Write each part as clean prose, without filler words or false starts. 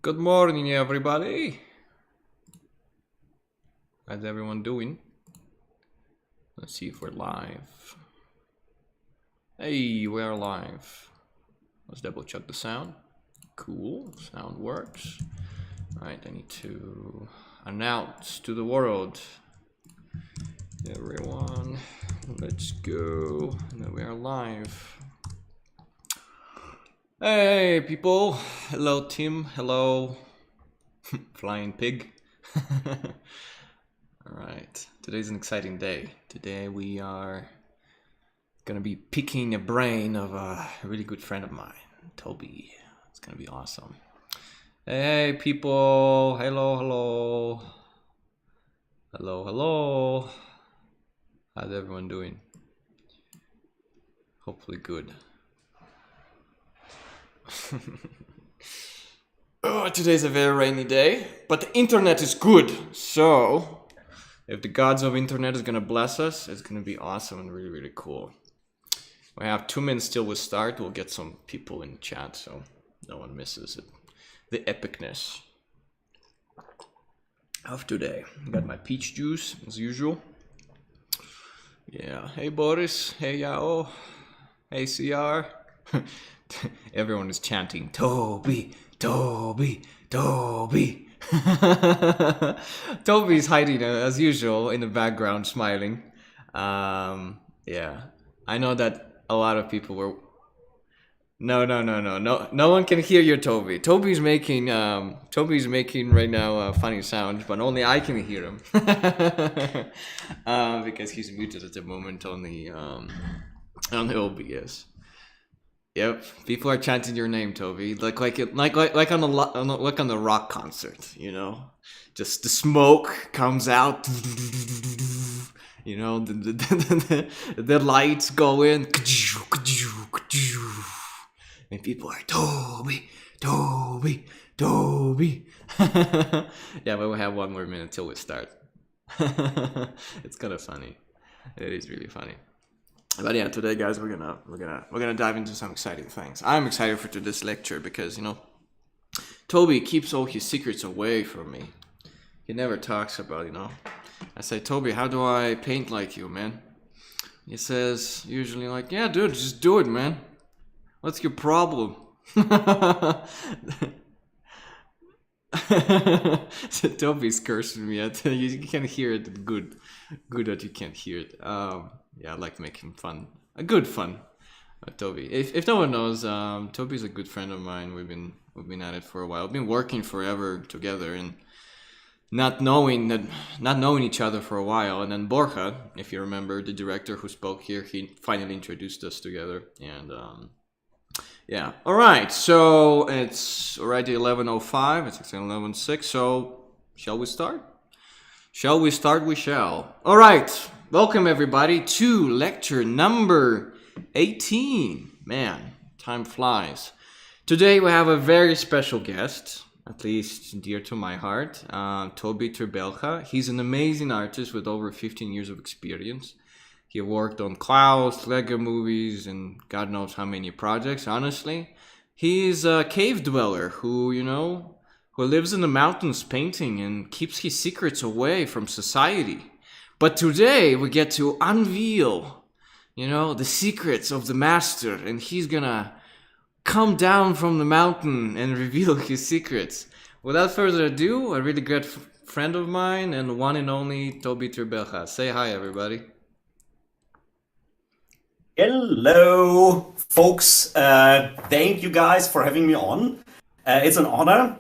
Good morning, everybody. How's everyone doing? Let's see if we're live. Hey, we're live. Let's double check the sound. Cool, sound works. All right, I need to announce to the world. Everyone, let's go. Now we are live. Hey, people. Hello, Tim. Hello, Flying Pig. Alright, today's an exciting day. Today we are gonna be picking a brain of a really good friend of mine, Toby. It's gonna be awesome. Hey, people. Hello, hello. Hello, hello. How's everyone doing? Hopefully good. Oh, today's a very rainy day, but the internet is good. So, if the gods of internet is gonna bless us, it's gonna be awesome and really, really cool. We have 2 minutes till we start. We'll get some people in chat so no one misses it. The epicness of today. Got my peach juice as usual. Yeah. Hey Boris. Hey Yao. Hey CR. Everyone is chanting Toby, Toby, Toby. Toby's hiding as usual in the background, smiling. Yeah, I know that a lot of people were. No one can hear you, Toby. Toby's making right now funny sounds, but only I can hear him because he's muted at the moment on the OBS. Yep, people are chanting your name, Toby. Like on the rock concert, you know. Just the smoke comes out, you know. The lights go in, and people are Toby, Toby, Toby. Yeah, but we have 1 more minute till we start. It's kind of funny. It is really funny. But yeah, today, guys, we're gonna dive into some exciting things. I'm excited for today's lecture because Toby keeps all his secrets away from me. He never talks about I say, Toby, how do I paint like you, man? He says usually like, yeah, dude, just do it, man. What's your problem? So Toby's cursing me. I tell you, you can hear it. Good that you can't hear it. Yeah, I like making fun. A good fun. Toby. If no one knows, Toby's a good friend of mine. We've been at it for a while. We've been working forever together and not knowing each other for a while. And then Borja, if you remember, the director who spoke here, he finally introduced us together. And yeah. All right. So it's already 11:05. It's 11:06. So shall we start? Shall we start? We shall. All right. Welcome everybody to lecture number 18. Man, time flies. Today we have a very special guest, at least dear to my heart, Toby Belga. He's an amazing artist with over 15 years of experience. He worked on Klaus, Legoe movies, and God knows how many projects, honestly. He's a cave dweller who lives in the mountains painting and keeps his secrets away from society. But today we get to unveil, the secrets of the master, and he's gonna come down from the mountain and reveal his secrets. Without further ado, a really good friend of mine and one and only Toby Belga. Say hi, everybody. Hello, folks. Thank you guys for having me on. It's an honor.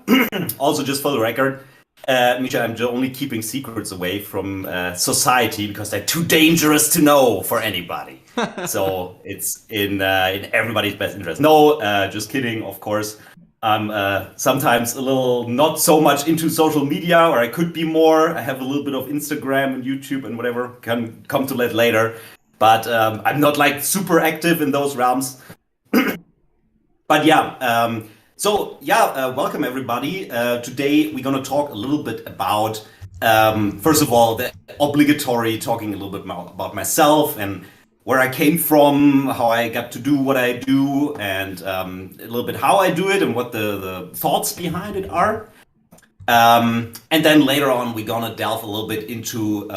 Also, just for the record, Misha, I'm only keeping secrets away from society because they're too dangerous to know for anybody. So it's in everybody's best interest. No, just kidding, of course. I'm sometimes a little not so much into social media, or I could be more. I have a little bit of Instagram and YouTube and whatever. Can come to that later. But I'm not like super active in those realms. But yeah, welcome everybody. Today we're gonna talk a little bit about, first of all, the obligatory talking a little bit more about myself and where I came from, how I got to do what I do, and a little bit how I do it and what the thoughts behind it are. And then later on, we're gonna delve a little bit into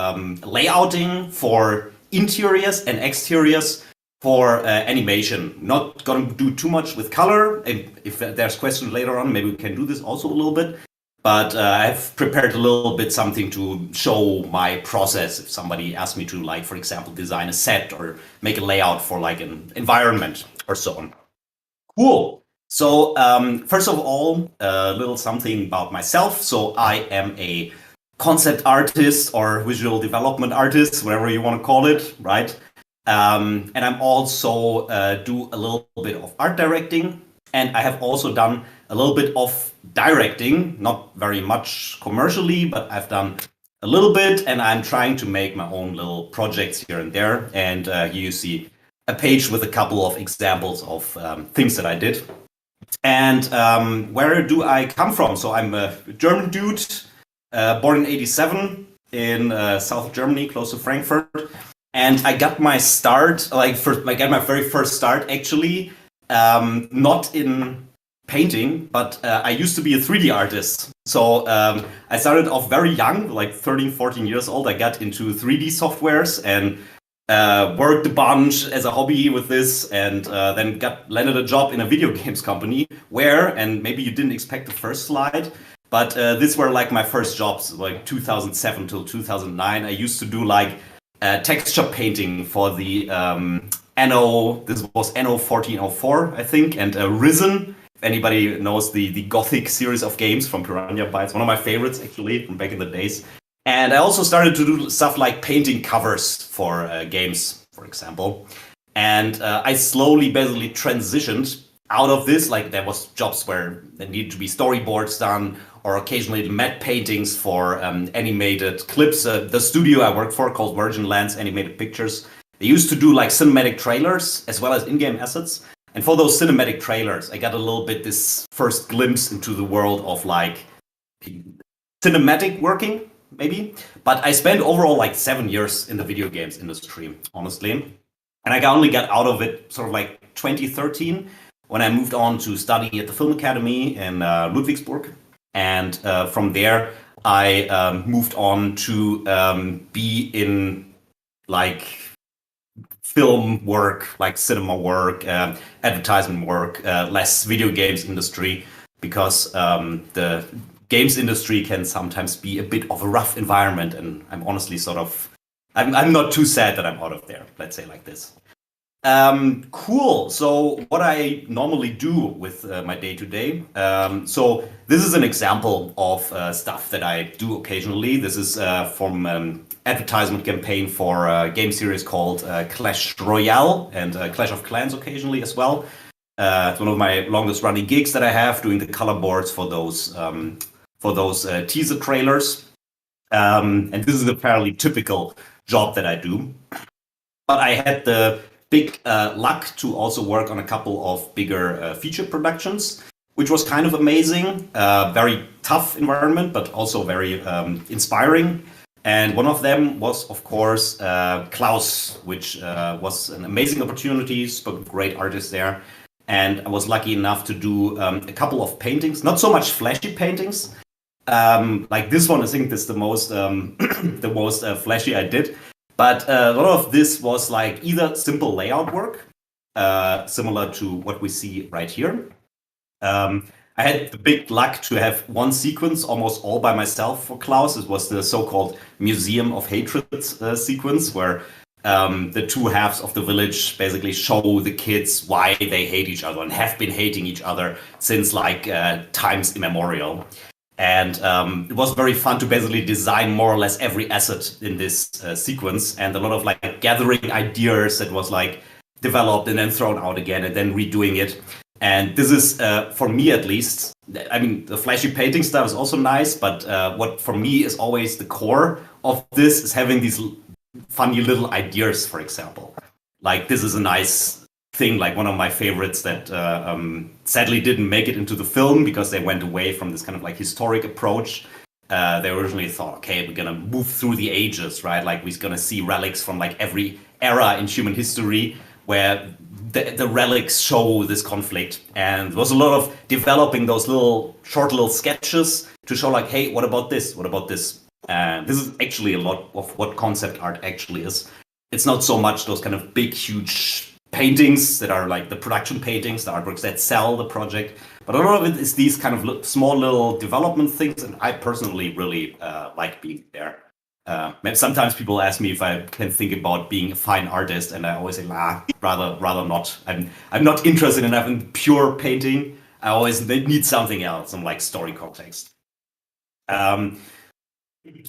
layouting for interiors and exteriors for animation. Not gonna do too much with color. If there's questions later on, maybe we can do this also a little bit. But I've prepared a little bit something to show my process. If somebody asks me to, like, for example, design a set or make a layout for like an environment or so on. Cool. So first of all, a little something about myself. So I am a concept artist or visual development artist, whatever you want to call it, right? And I'm also do a little bit of art directing, and I have also done a little bit of directing, not very much commercially, but I've done a little bit, and I'm trying to make my own little projects here and there. And here you see a page with a couple of examples of things that I did. And where do I come from? So I'm a German dude, born in '87 in South Germany, close to Frankfurt. And I got my start, I got my very first start actually, not in painting, but I used to be a 3D artist. So I started off very young, like 13, 14 years old. I got into 3D softwares and worked a bunch as a hobby with this, and then landed a job in a video games company where, and maybe you didn't expect the first slide, but these were like my first jobs, like 2007 till 2009. I used to do like texture painting for the this was NO 1404, I think, and Risen. If anybody knows the Gothic series of games from Piranha Bytes, one of my favorites actually from back in the days. And I also started to do stuff like painting covers for games, for example. And I slowly basically transitioned out of this. Like there was jobs where there needed to be storyboards done, or occasionally matte paintings for animated clips. The studio I worked for, called Virgin Lands Animated Pictures, they used to do like cinematic trailers as well as in-game assets. And for those cinematic trailers, I got a little bit this first glimpse into the world of like cinematic working, maybe. But I spent overall like 7 years in the video games industry, honestly. And I only got out of it sort of like 2013 when I moved on to study at the Film Academy in Ludwigsburg. And from there, I moved on to be in like film work, like cinema work, advertisement work, less video games industry, because the games industry can sometimes be a bit of a rough environment. And I'm honestly I'm not too sad that I'm out of there, let's say like this. Cool. So what I normally do with my day-to-day. So this is an example of stuff that I do occasionally. This is from advertisement campaign for a game series called Clash Royale and Clash of Clans occasionally as well. It's one of my longest running gigs that I have, doing the color boards for those teaser trailers. And this is a fairly typical job that I do. But I had the big luck to also work on a couple of bigger feature productions, which was kind of amazing. Very tough environment, but also very inspiring. And one of them was, of course, Klaus, which was an amazing opportunity. Spoke with great artists there. And I was lucky enough to do a couple of paintings, not so much flashy paintings. Like this one, I think that's the most the most flashy I did. But a lot of this was like either simple layout work, similar to what we see right here. I had the big luck to have one sequence almost all by myself for Klaus. It was the so-called Museum of Hatred sequence, where the two halves of the village basically show the kids why they hate each other and have been hating each other since like times immemorial. And it was very fun to basically design more or less every asset in this sequence, and a lot of like gathering ideas that was like developed and then thrown out again and then redoing it. And this is, for me at least, I mean, the flashy painting stuff is also nice, but what for me is always the core of this is having these funny little ideas, for example. Like this is a nice thing, like one of my favorites that sadly didn't make it into the film because they went away from this kind of like historic approach. They originally thought, okay, we're gonna move through the ages, right? Like we're gonna see relics from like every era in human history where the relics show this conflict. And there was a lot of developing those short little sketches to show like, hey, what about this? What about this? And this is actually a lot of what concept art actually is. It's not so much those kind of big, huge paintings that are like the production paintings, the artworks that sell the project, but a lot of it is these kind of small little development things, and I personally really like being there. Sometimes people ask me if I can think about being a fine artist, and I always say, nah, rather not. I'm not interested in having pure painting. I always need something else, some like story context.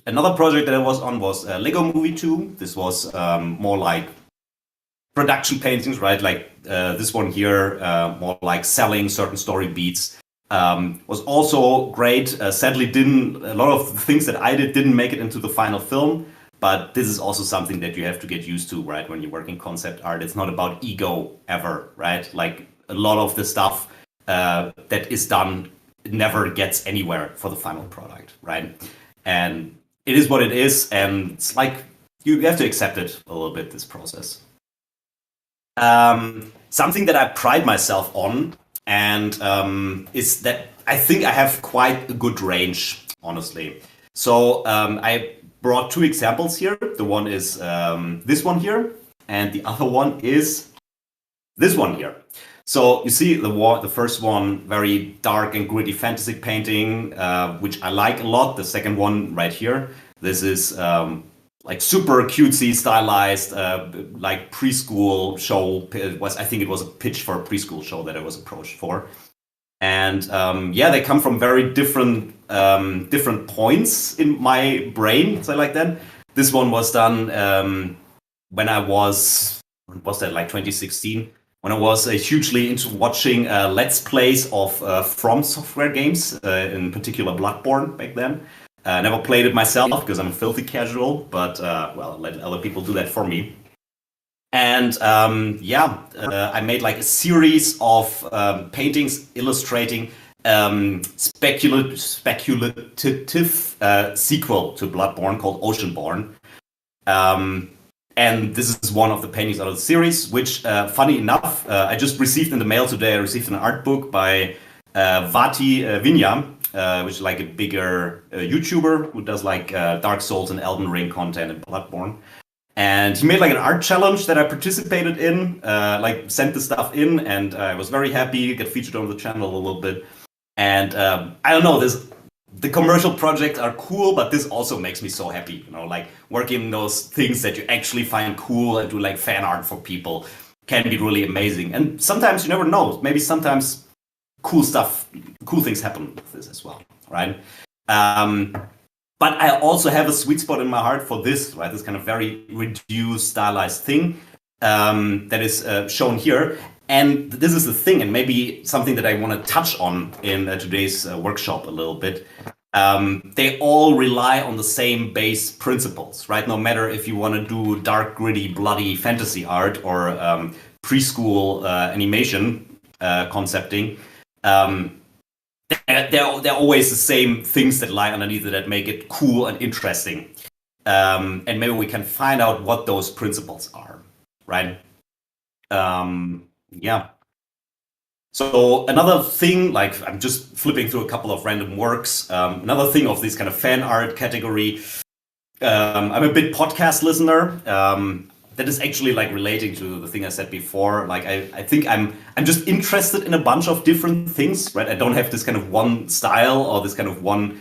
Another project that I was on was Legoe Movie 2. This was more like production paintings, right? Like this one here, more like selling certain story beats. Was also great. Sadly, a lot of the things that I didn't make it into the final film. But this is also something that you have to get used to, right? When you work in concept art, it's not about ego ever, right? Like a lot of the stuff that is done never gets anywhere for the final product, right? And it is what it is, and it's like you have to accept it a little bit, this process. Something that I pride myself on, and is that I think I have quite a good range, honestly. So I brought two examples here. The one is this one here, and the other one is this one here. So you see the first one, very dark and gritty fantasy painting, which I like a lot. The second one right here, this is like super cutesy, stylized, like preschool show. I think it was a pitch for a preschool show that I was approached for. And yeah, they come from very different points in my brain, so like that. This one was done when was that, like 2016? When I was hugely into watching Let's Plays of From Software games, in particular Bloodborne back then. Never played it myself because I'm a filthy casual, but well, let other people do that for me. And yeah, I made like a series of paintings illustrating speculative sequel to Bloodborne called Oceanborn. And this is one of the paintings out of the series, which, funny enough, I just received in the mail today. I received an art book by Vati Vinya, which is like a bigger YouTuber who does like Dark Souls and Elden Ring content and Bloodborne. And he made like an art challenge that I participated in, like sent the stuff in, and I was very happy, get featured on the channel a little bit. And I don't know, the commercial projects are cool, but this also makes me so happy, you know, like working those things that you actually find cool and do like fan art for people can be really amazing. And sometimes you never know, maybe sometimes cool things happen with this as well, right? But I also have a sweet spot in my heart for this, right? This kind of very reduced, stylized thing that is shown here. And this is the thing, and maybe something that I want to touch on in today's workshop a little bit. They all rely on the same base principles, right? No matter if you want to do dark, gritty, bloody fantasy art or preschool animation concepting, they're always the same things that lie underneath it that make it cool and interesting. And maybe we can find out what those principles are, right? Yeah. So another thing, like I'm just flipping through a couple of random works. Another thing of this kind of fan art category. I'm a big podcast listener. That is actually like relating to the thing I said before. Like I think I'm just interested in a bunch of different things, right? I don't have this kind of one style or this kind of one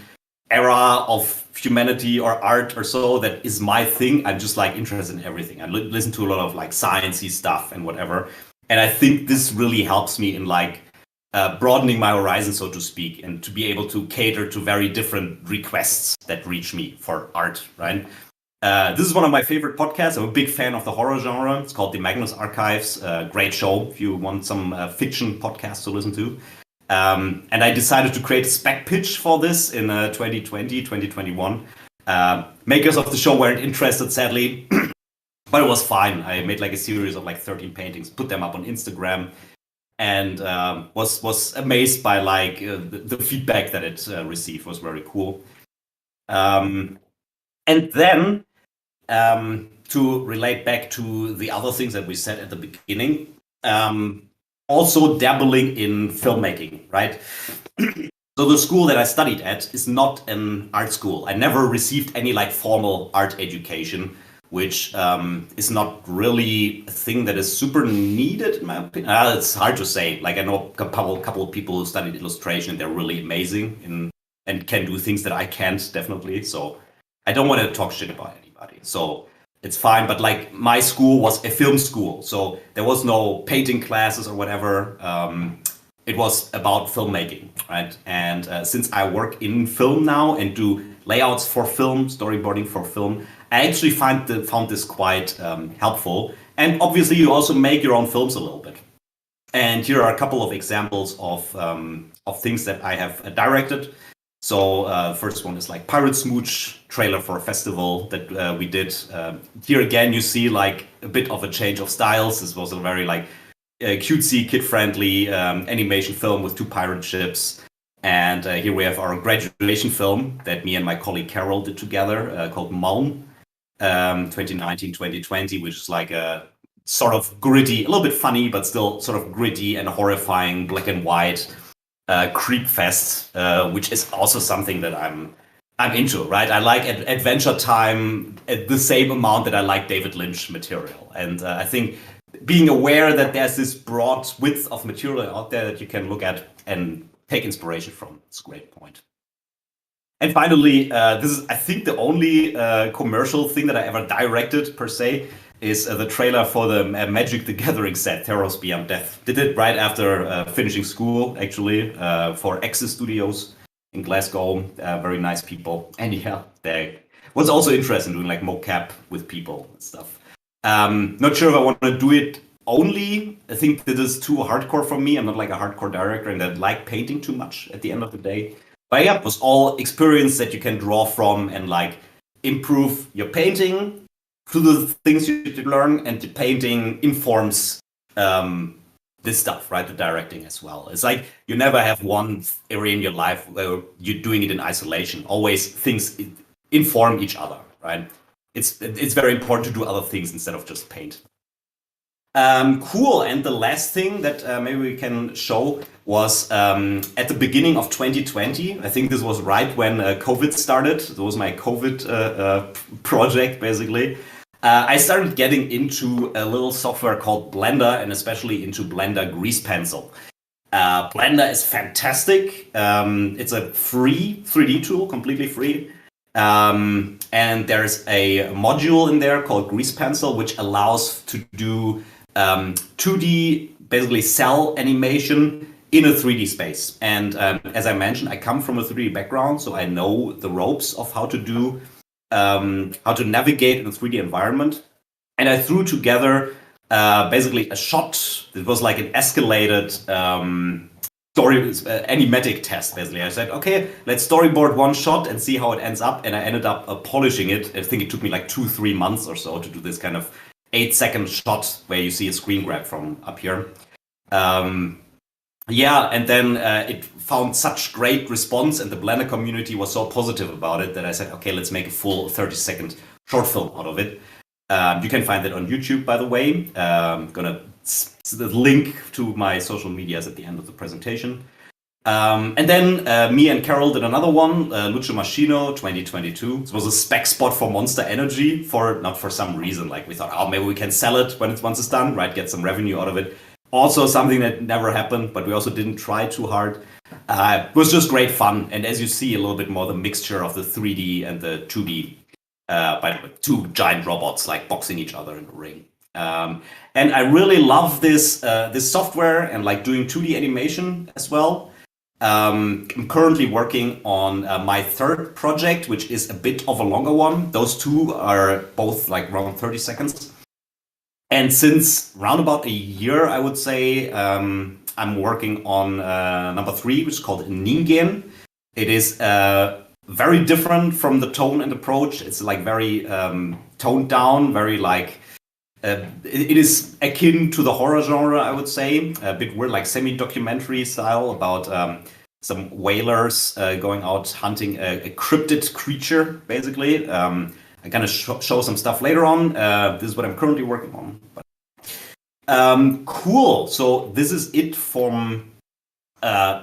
era of humanity or art or so that is my thing. I'm just like interested in everything. I listen to a lot of like sciencey stuff and whatever. And I think this really helps me in like broadening my horizon, so to speak, and to be able to cater to very different requests that reach me for art, right? This is one of my favorite podcasts. I'm a big fan of the horror genre. It's called the Magnus Archives. Great show if you want some fiction podcasts to listen to. And I decided to create a spec pitch for this in 2020, 2021. Makers of the show weren't interested, sadly. But it was fine. I made like a series of like 13 paintings, put them up on Instagram, and was amazed by like the feedback that it received was very cool. And then to relate back to the other things that we said at the beginning, also dabbling in filmmaking, right? So the school that I studied at is not an art school. I never received any like formal art education, which is not really a thing that is super needed in my opinion. It's hard to say. Like I know a couple of people who studied illustration. They're really amazing and can do things that I can't, definitely. So I don't want to talk shit about anybody. So it's fine. But like my school was a film school, so there was no painting classes or whatever. It was about filmmaking, right? And since I work in film now and do layouts for film, storyboarding for film, I actually found this quite helpful. And obviously, you also make your own films a little bit. And here are a couple of examples of things that I have directed. So first one is like Pirate Smooch trailer for a festival that we did. Here again, you see like a bit of a change of styles. This was a very like cutesy, kid-friendly animation film with 2 pirate ships. And here we have our graduation film that me and my colleague Carol did together called Malm 2019-2020, which is like a sort of gritty, a little bit funny, but still sort of gritty and horrifying black and white creep fest, which is also something that I'm into, right? I like Adventure Time at the same amount that I like David Lynch material. And I think being aware that there's this broad width of material out there that you can look at and take inspiration from. It's a great point. And finally, this is, I think, the only commercial thing that I ever directed, per se, is the trailer for the Magic the Gathering set, Terrors Beyond Death. Did it right after finishing school, actually, for Axis Studios in Glasgow. Very nice people. And yeah, they was also interested in doing like mocap with people and stuff. Not sure if I want to do it only. I think that is too hardcore for me. I'm not like a hardcore director and I like painting too much at the end of the day. But yeah, it was all experience that you can draw from and like improve your painting through the things you learn, and the painting informs this stuff, right? The directing as well. It's like you never have one area in your life where you're doing it in isolation. Always things inform each other, right? It's very important to do other things instead of just paint. Cool. And the last thing that maybe we can show was at the beginning of 2020. I think this was right when COVID started. It was my COVID project, basically. I started getting into a little software called Blender, and especially into Blender Grease Pencil. Blender is fantastic. It's a free 3D tool, completely free. And there's a module in there called Grease Pencil, which allows to do 2D, basically cell animation in a 3D space. And as I mentioned, I come from a 3D background, so I know the ropes of how to do, how to navigate in a 3D environment. And I threw together basically a shot. It was like an escalated animatic test, basically. I said, okay, let's storyboard one shot and see how it ends up. And I ended up polishing it. I think it took me like 2-3 months or so to do this kind of 8-second shot where you see a screen grab from up here. Yeah, and then it found such great response, and the Blender community was so positive about it that I said, okay, let's make a full 30-second short film out of it. You can find that on YouTube, by the way. I'm gonna link to my social medias at the end of the presentation. And then me and Carol did another one, Lucio Machino 2022. It was a spec spot for Monster Energy, not for some reason. Like we thought, oh, maybe we can sell it once it's done, right? Get some revenue out of it. Also something that never happened, but we also didn't try too hard. It was just great fun. And as you see, a little bit more the mixture of the 3D and the 2D, by the way, 2 giant robots like boxing each other in a ring. And I really love this software and like doing 2D animation as well. I'm currently working on my third project, which is a bit of a longer one. Those 2 are both like around 30 seconds. And since around about a year, I would say, I'm working on number 3, which is called Ningen. It is very different from the tone and approach. It's like very toned down, very like, it is akin to the horror genre, I would say. A bit weird, like semi-documentary style about some whalers going out hunting a cryptid creature, basically. I kind of show some stuff later on. This is what I'm currently working on. Cool. So this is it from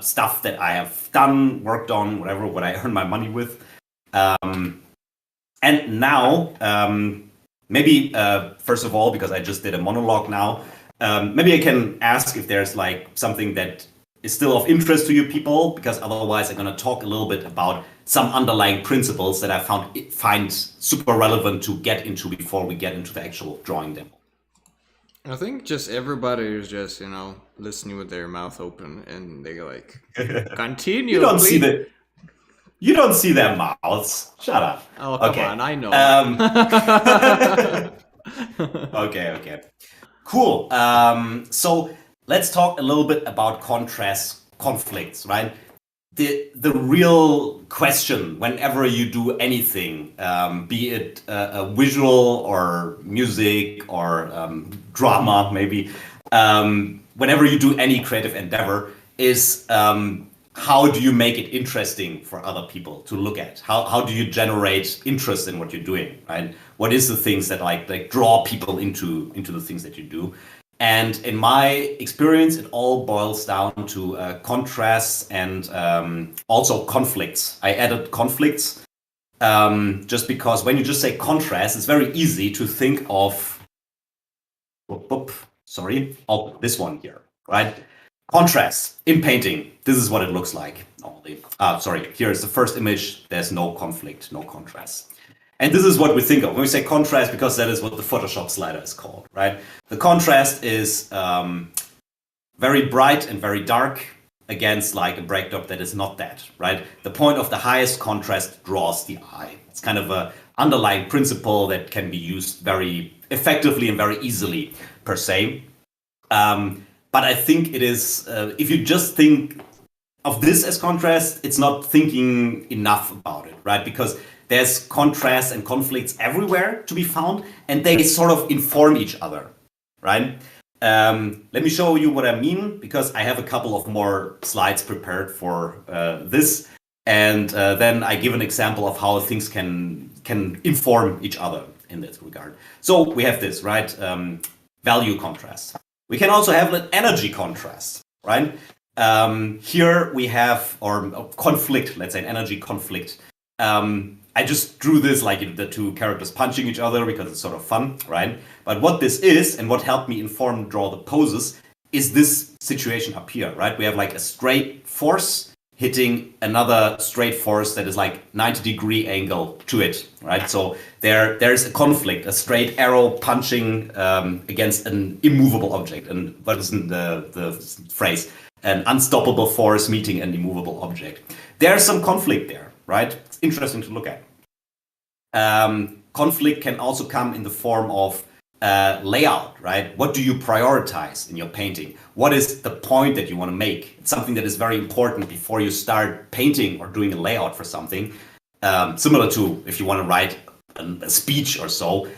stuff that I have done, worked on, whatever, what I earn my money with. And now, maybe first of all, because I just did a monologue now, maybe I can ask if there's like something that is still of interest to you people, because otherwise I'm going to talk a little bit about some underlying principles that I find super relevant to get into before we get into the actual drawing demo. I think just everybody is just, listening with their mouth open, and they go like, continue. You don't see their mouths. Shut up. Oh, come on, I know. Okay. Cool. So let's talk a little bit about conflicts, right? The real question whenever you do anything, be it a visual or music or drama, maybe, whenever you do any creative endeavor, is how do you make it interesting for other people to look at? How do you generate interest in what you're doing, right? What is the things that like draw people into the things that you do? And in my experience, it all boils down to contrasts and also conflicts. I added conflicts just because when you just say contrast, it's very easy to think of, this one here, right? Contrast in painting. This is what it looks like normally. Here is the first image. There's no conflict, no contrast. And this is what we think of when we say contrast, because that is what the Photoshop slider is called, right? The contrast is very bright and very dark against like a backdrop that is not that, right? The point of the highest contrast draws the eye. It's kind of an underlying principle that can be used very effectively and very easily per se. But I think it is, if you just think of this as contrast, it's not thinking enough about it, right? Because there's contrasts and conflicts everywhere to be found, and they sort of inform each other, right? Let me show you what I mean, because I have a couple of more slides prepared for this, and then I give an example of how things can inform each other in this regard. So we have this, right? Value contrast. We can also have an energy contrast, right? Here we have, or conflict, let's say an energy conflict. I just drew this like the two characters punching each other because it's sort of fun, right? But what this is, and what helped me draw the poses, is this situation up here, right? We have like a straight force hitting another straight force that is like 90-degree angle to it, right? So there's a conflict, a straight arrow punching against an immovable object. And what is the phrase? An unstoppable force meeting an immovable object. There's some conflict there, right? It's interesting to look at. Conflict can also come in the form of layout, right? What do you prioritize in your painting? What is the point that you want to make? It's something that is very important before you start painting or doing a layout for something. Similar to if you want to write a speech or so.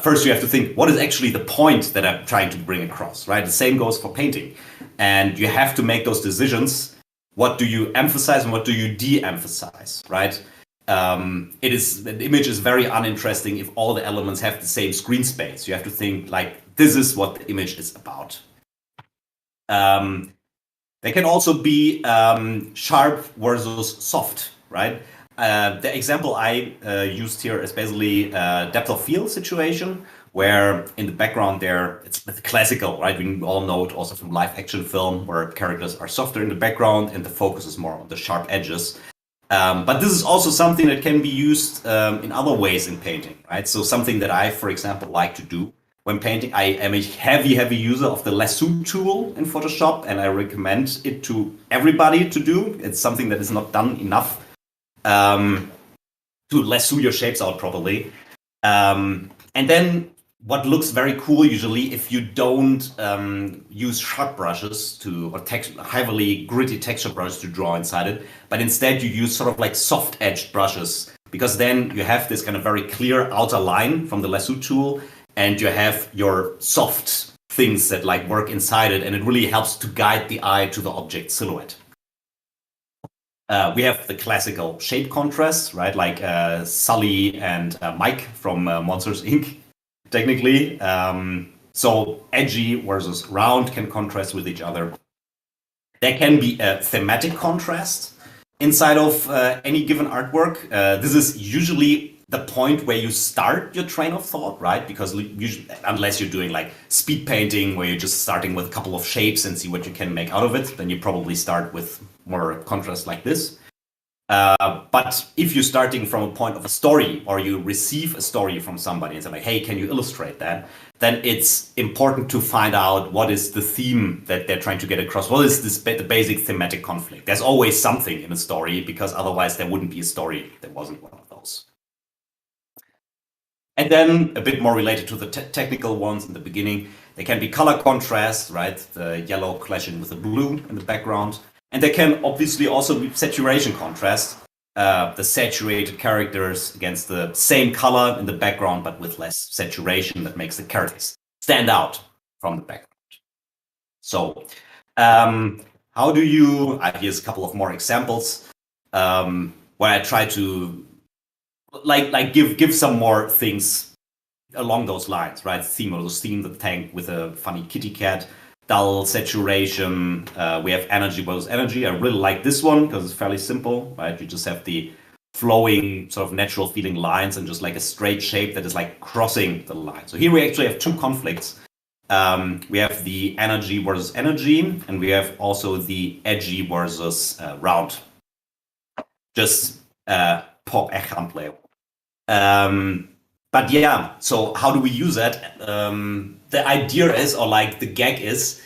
First you have to think, what is actually the point that I'm trying to bring across, right? The same goes for painting. And you have to make those decisions. What do you emphasize and what do you de-emphasize, right? The image is very uninteresting if all the elements have the same screen space. You have to think like, this is what the image is about. They can also be sharp versus soft, right? The example I used here is basically a depth of field situation, where in the background there, it's classical, right? We all know it also from live action film, where characters are softer in the background and the focus is more on the sharp edges. But this is also something that can be used in other ways in painting, right? So something that I, for example, like to do when painting, I am a heavy user of the lasso tool in Photoshop, and I recommend it to everybody to do. It's something that is not done enough to lasso your shapes out properly. And then what looks very cool usually, if you don't use sharp brushes or heavily gritty texture brushes to draw inside it, but instead you use sort of like soft edged brushes, because then you have this kind of very clear outer line from the lasso tool, and you have your soft things that like work inside it, and it really helps to guide the eye to the object silhouette. We have the classical shape contrast, right? Like Sully and Mike from Monsters Inc. Technically, so edgy versus round can contrast with each other. There can be a thematic contrast inside of any given artwork. This is usually the point where you start your train of thought, right? Because usually, unless you're doing like speed painting, where you're just starting with a couple of shapes and see what you can make out of it, then you probably start with more contrast like this. But if you're starting from a point of a story, or you receive a story from somebody and say like, hey, can you illustrate that? Then it's important to find out what is the theme that they're trying to get across. What is the basic thematic conflict? There's always something in a story, because otherwise there wouldn't be a story that wasn't one of those. And then a bit more related to the technical ones in the beginning, there can be color contrast, right? The yellow clashing with the blue in the background. And there can obviously also be saturation contrast, the saturated characters against the same color in the background, but with less saturation, that makes the characters stand out from the background. So how do you, here's a couple of more examples where I try to give some more things along those lines, right? Theme the tank with a funny kitty cat. Dull saturation. We have energy versus energy. I really like this one because it's fairly simple, right? You just have the flowing, sort of natural feeling lines and just like a straight shape that is like crossing the line. So here we actually have two conflicts. We have the energy versus energy, and we have also the edgy versus round. Just por ejemplo. But yeah, so how do we use that? The idea is, or like the gag is,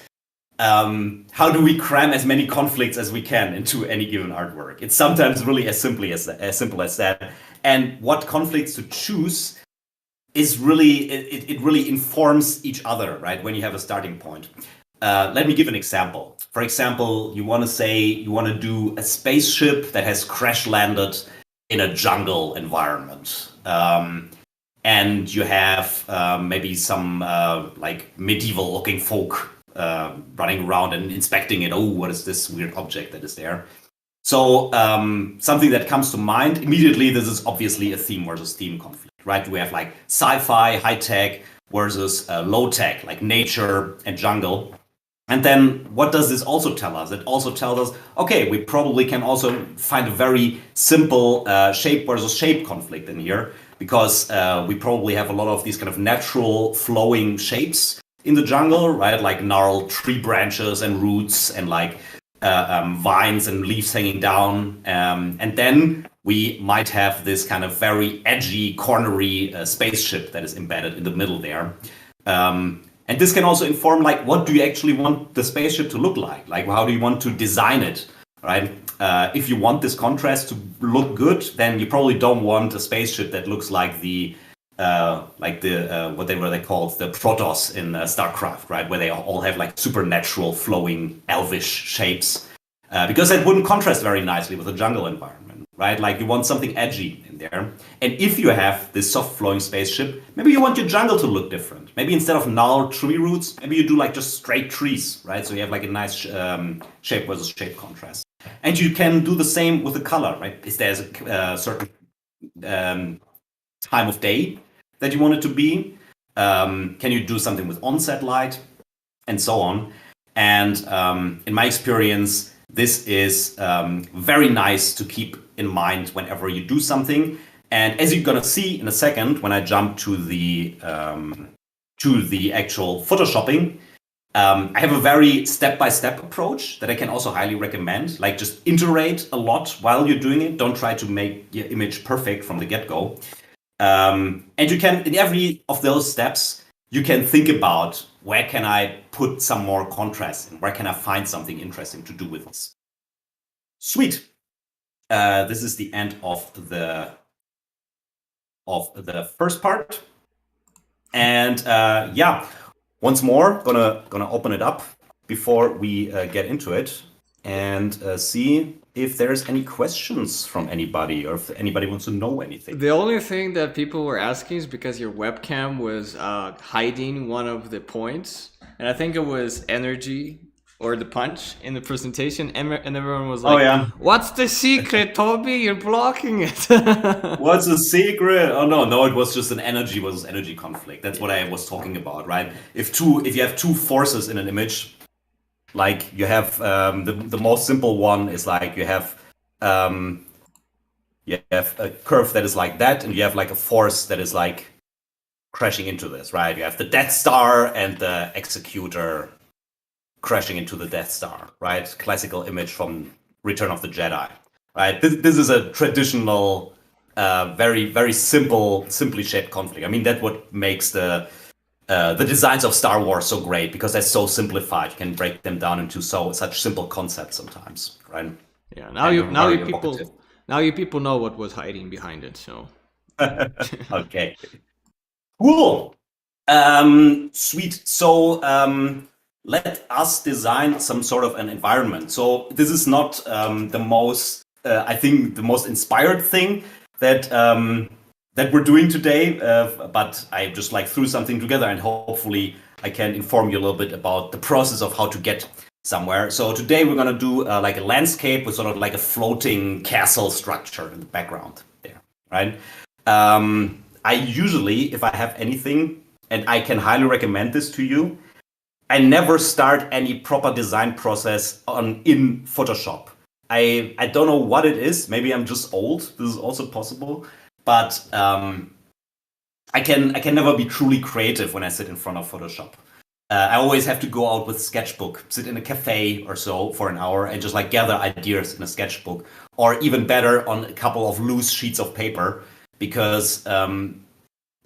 how do we cram as many conflicts as we can into any given artwork? It's sometimes really as simple as that. And what conflicts to choose is really, it really informs each other, right? When you have a starting point. Let me give an example. For example, you want to do a spaceship that has crash landed in a jungle environment. And you have maybe some like medieval looking folk running around and inspecting it. Oh, what is this weird object that is there? So something that comes to mind immediately, this is obviously a theme versus theme conflict, right? We have like sci-fi, high tech versus low tech, like nature and jungle. And then what does this also tell us? It also tells us, okay, we probably can also find a very simple shape versus shape conflict in here, because we probably have a lot of these kind of natural flowing shapes in the jungle, right? Like gnarled tree branches and roots and like vines and leaves hanging down. And then we might have this kind of very edgy, cornery spaceship that is embedded in the middle there. And this can also inform, like, what do you actually want the spaceship to look like? Like, how do you want to design it, right? If you want this contrast to look good, then you probably don't want a spaceship that looks like what they called the Protoss in StarCraft, right? Where they all have like supernatural, flowing, elvish shapes, because that wouldn't contrast very nicely with a jungle environment, right? Like you want something edgy in there. And if you have this soft flowing spaceship, maybe you want your jungle to look different. Maybe instead of gnarled tree roots, maybe you do like just straight trees, right? So you have like a nice shape versus shape contrast. And you can do the same with the color, right? If there's a certain time of day that you want it to be, can you do something with onset light, and so on. And in my experience, this is very nice to keep in mind whenever you do something. And as you're gonna see in a second, when I jump to the actual photoshopping, I have a very step-by-step approach that I can also highly recommend. Like just iterate a lot while you're doing it. Don't try to make your image perfect from the get-go. And you can, in every of those steps, you can think about where can I put some more contrast and where can I find something interesting to do with this. Sweet. This is the end of the first part. And yeah, once more, gonna open it up before we get into it and see if there's any questions from anybody or if anybody wants to know anything. The only thing that people were asking is because your webcam was hiding one of the points, and I think it was energy or the punch in the presentation, and everyone was Oh like, yeah. "What's the secret, Toby? You're blocking it." What's the secret? Oh no, it was just an energy versus energy conflict. That's what I was talking about, right? If you have two forces in an image, like you have the most simple one is like you have a curve that is like that, and you have like a force that is like crashing into this, right? You have the Death Star and the executor crashing into the Death Star, right? Classical image from Return of the Jedi, right? This is a traditional, very simply shaped conflict. I mean, that's what makes the designs of Star Wars so great, because they're so simplified. You can break them down into such simple concepts sometimes, right? Yeah. Now you people know what was hiding behind it. So. Okay. Cool. Sweet. So let us design some sort of an environment. So this is not the most, I think, the most inspired thing that that we're doing today. But I just like threw something together, and hopefully I can inform you a little bit about the process of how to get somewhere. So today we're gonna do like a landscape with sort of like a floating castle structure in the background there, right? I usually, if I have anything, and I can highly recommend this to you, I never start any proper design process in Photoshop. I don't know what it is. Maybe I'm just old. This is also possible. But I can never be truly creative when I sit in front of Photoshop. I always have to go out with sketchbook, sit in a cafe or so for an hour and just like gather ideas in a sketchbook, or even better on a couple of loose sheets of paper, because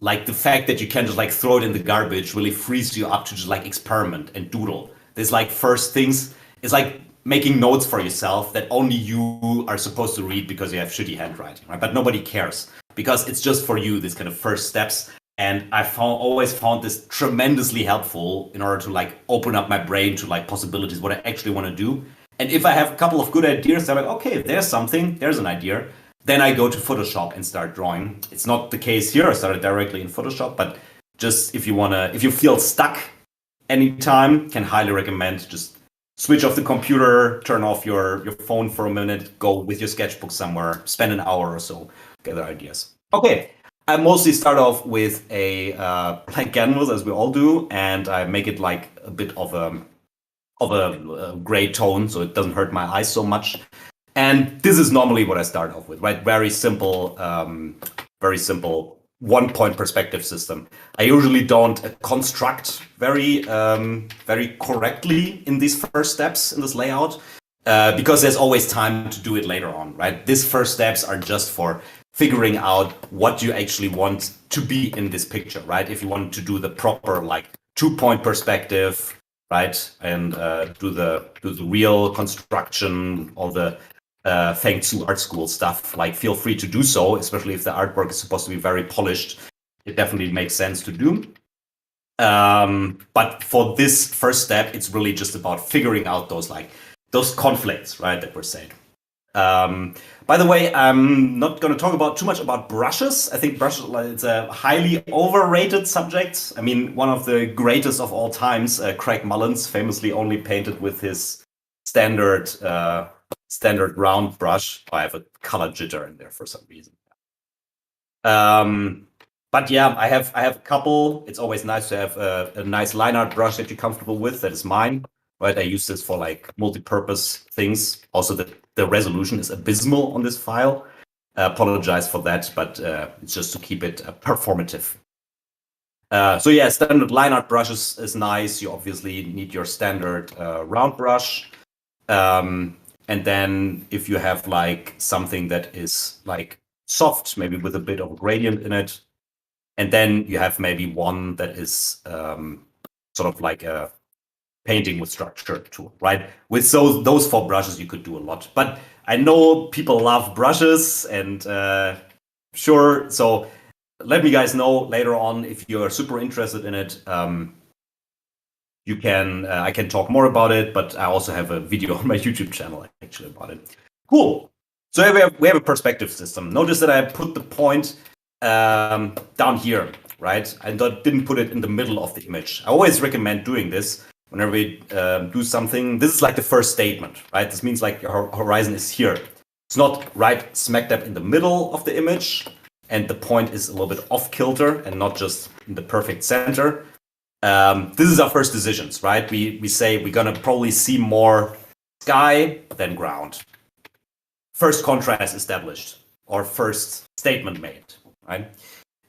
like the fact that you can just like throw it in the garbage really frees you up to just like experiment and doodle. There's like first things, it's like making notes for yourself that only you are supposed to read because you have shitty handwriting, right? But nobody cares because it's just for you, this kind of first steps. And I always found this tremendously helpful in order to like open up my brain to like possibilities, what I actually want to do. And if I have a couple of good ideas, I'm like, okay, there's something, there's an idea. Then I go to Photoshop and start drawing. It's not the case here. I started directly in Photoshop, but just if you feel stuck anytime, can highly recommend just switch off the computer, turn off your phone for a minute, go with your sketchbook somewhere, spend an hour or so, gather ideas. Okay, I mostly start off with a blank canvas, as we all do, and I make it like a bit of a gray tone, so it doesn't hurt my eyes so much. And this is normally what I start off with, right? Very simple one-point perspective system. I usually don't construct very correctly in these first steps in this layout, because there's always time to do it later on, right? These first steps are just for figuring out what you actually want to be in this picture, right? If you want to do the proper like 2-point perspective, right, and do the real construction, all the Feng Tzu art school stuff, like feel free to do so, especially if the artwork is supposed to be very polished. It definitely makes sense to do. But for this first step, it's really just about figuring out those conflicts, right, that we're saying. By the way, I'm not going to talk too much about brushes. I think brushes, it's a highly overrated subject. I mean, one of the greatest of all times, Craig Mullins, famously only painted with his standard round brush. I have a color jitter in there for some reason. But yeah, I have a couple. It's always nice to have a nice line art brush that you're comfortable with. That is mine, right? I use this for like multi-purpose things. Also, the resolution is abysmal on this file. Apologize for that, but it's just to keep it performative. So yeah, standard line art brushes is nice. You obviously need your standard round brush. And then if you have like something that is like soft, maybe with a bit of a gradient in it, and then you have maybe one that is sort of like a painting with structure tool, right? With those 4 brushes, you could do a lot. But I know people love brushes, and sure. So let me guys know later on if you're super interested in it. You can I can talk more about it, but I also have a video on my YouTube channel actually about it. Cool. So we have a perspective system. Notice that I put the point down here, right? I didn't put it in the middle of the image. I always recommend doing this whenever we do something, this is like the first statement, right? This means like your horizon is here. It's not right smack dab in the middle of the image, and the point is a little bit off kilter and not just in the perfect center. This is our first decisions, right? We say we're gonna probably see more sky than ground. First contrast established, or first statement made, right?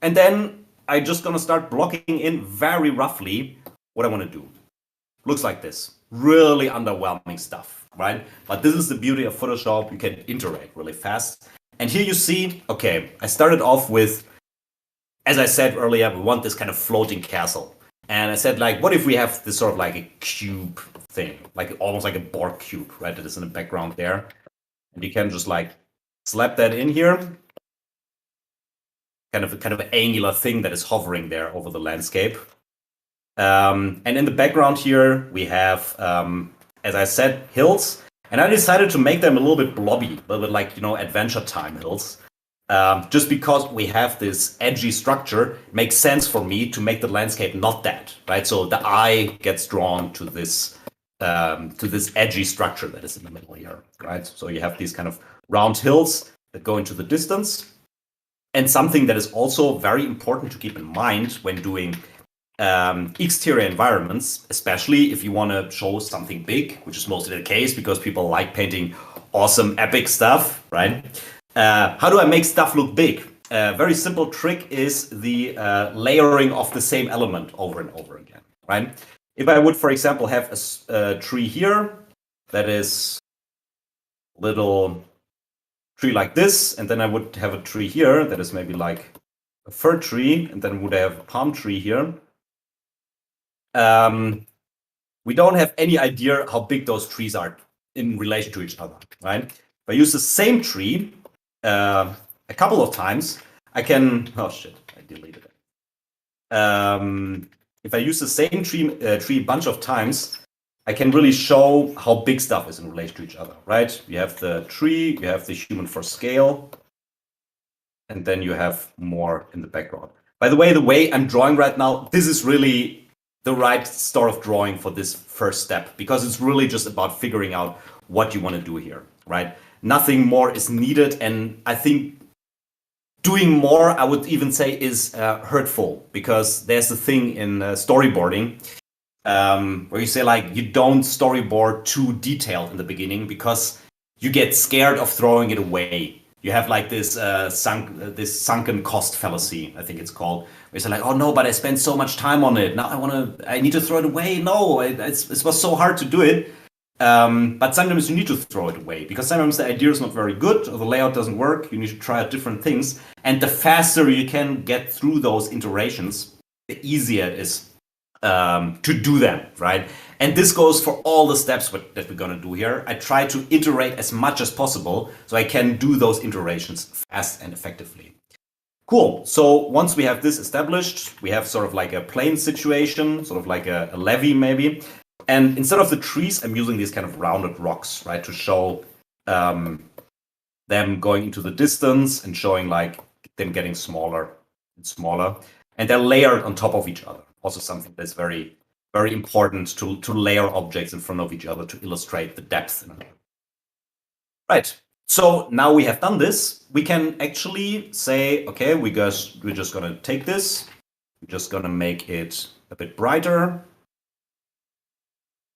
And then I'm just gonna start blocking in very roughly what I wanna do. Looks like this. Really underwhelming stuff, right? But this is the beauty of Photoshop. You can iterate really fast. And here you see, okay, I started off with, as I said earlier, we want this kind of floating castle. And I said, like, what if we have this sort of like a cube thing, like almost like a Borg cube, right? That is in the background there. And you can just like slap that in here. Kind of an angular thing that is hovering there over the landscape. And in the background here, we have, as I said, hills. And I decided to make them a little bit blobby, a little bit like, Adventure Time hills. Just because we have this edgy structure, it makes sense for me to make the landscape not that, right? So the eye gets drawn to this edgy structure that is in the middle here, right? So you have these kind of round hills that go into the distance. And something that is also very important to keep in mind when doing exterior environments, especially if you want to show something big, which is mostly the case because people like painting awesome, epic stuff, right? How do I make stuff look big? Very simple trick is the layering of the same element over and over again, right? If I would, for example, have a tree here that is a little tree like this, and then I would have a tree here that is maybe like a fir tree, and then would have a palm tree here. We don't have any idea how big those trees are in relation to each other, right? If I use the same tree a couple of times, I can, oh shit, I deleted it. If I use the same tree a bunch of times, I can really show how big stuff is in relation to each other, right? You have the tree, you have the human for scale, and then you have more in the background. By the way I'm drawing right now, this is really the right sort of drawing for this first step, because it's really just about figuring out what you want to do here, right? Nothing more is needed, and I think doing more, I would even say, is hurtful, because there's a thing in storyboarding where you say, like, you don't storyboard too detailed in the beginning because you get scared of throwing it away. You have like this sunken cost fallacy, I think it's called, where you say like, oh no, but I spent so much time on it. Now I need to throw it away. No, it was so hard to do it. But sometimes you need to throw it away because sometimes the idea is not very good or the layout doesn't work. You need to try out different things. And the faster you can get through those iterations, the easier it is to do them, right? And this goes for all the steps that we're gonna do here. I try to iterate as much as possible so I can do those iterations fast and effectively. Cool, so once we have this established, we have sort of like a plane situation, sort of like a levee maybe. And instead of the trees, I'm using these kind of rounded rocks, right? To show them going into the distance and showing like them getting smaller and smaller. And they're layered on top of each other. Also something that's very, very important to layer objects in front of each other to illustrate the depth. Right, so now we have done this, we can actually say, okay, we're just gonna take this, we're just gonna make it a bit brighter,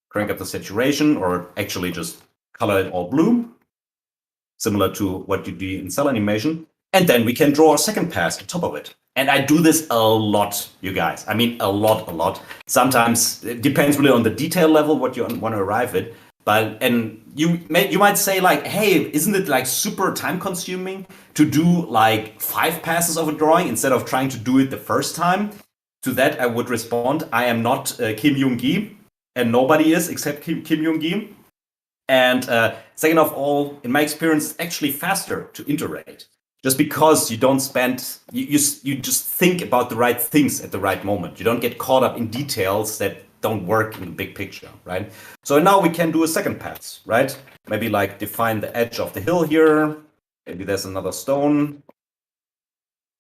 crank up the saturation, or actually just color it all blue, similar to what you do in cell animation. And then we can draw a second pass on top of it. And I do this a lot, you guys. I mean, a lot. Sometimes it depends really on the detail level, what you want to arrive at. And you might say like, hey, isn't it like super time consuming to do like 5 passes of a drawing instead of trying to do it the first time? To that, I would respond, I am not Kim Yoon-gi, and nobody is except Kim Yoon-gi. And second of all, in my experience, it's actually faster to iterate. Just because you don't spend, you just think about the right things at the right moment. You don't get caught up in details that don't work in the big picture, right? So now we can do a second pass, right? Maybe like define the edge of the hill here. Maybe there's another stone.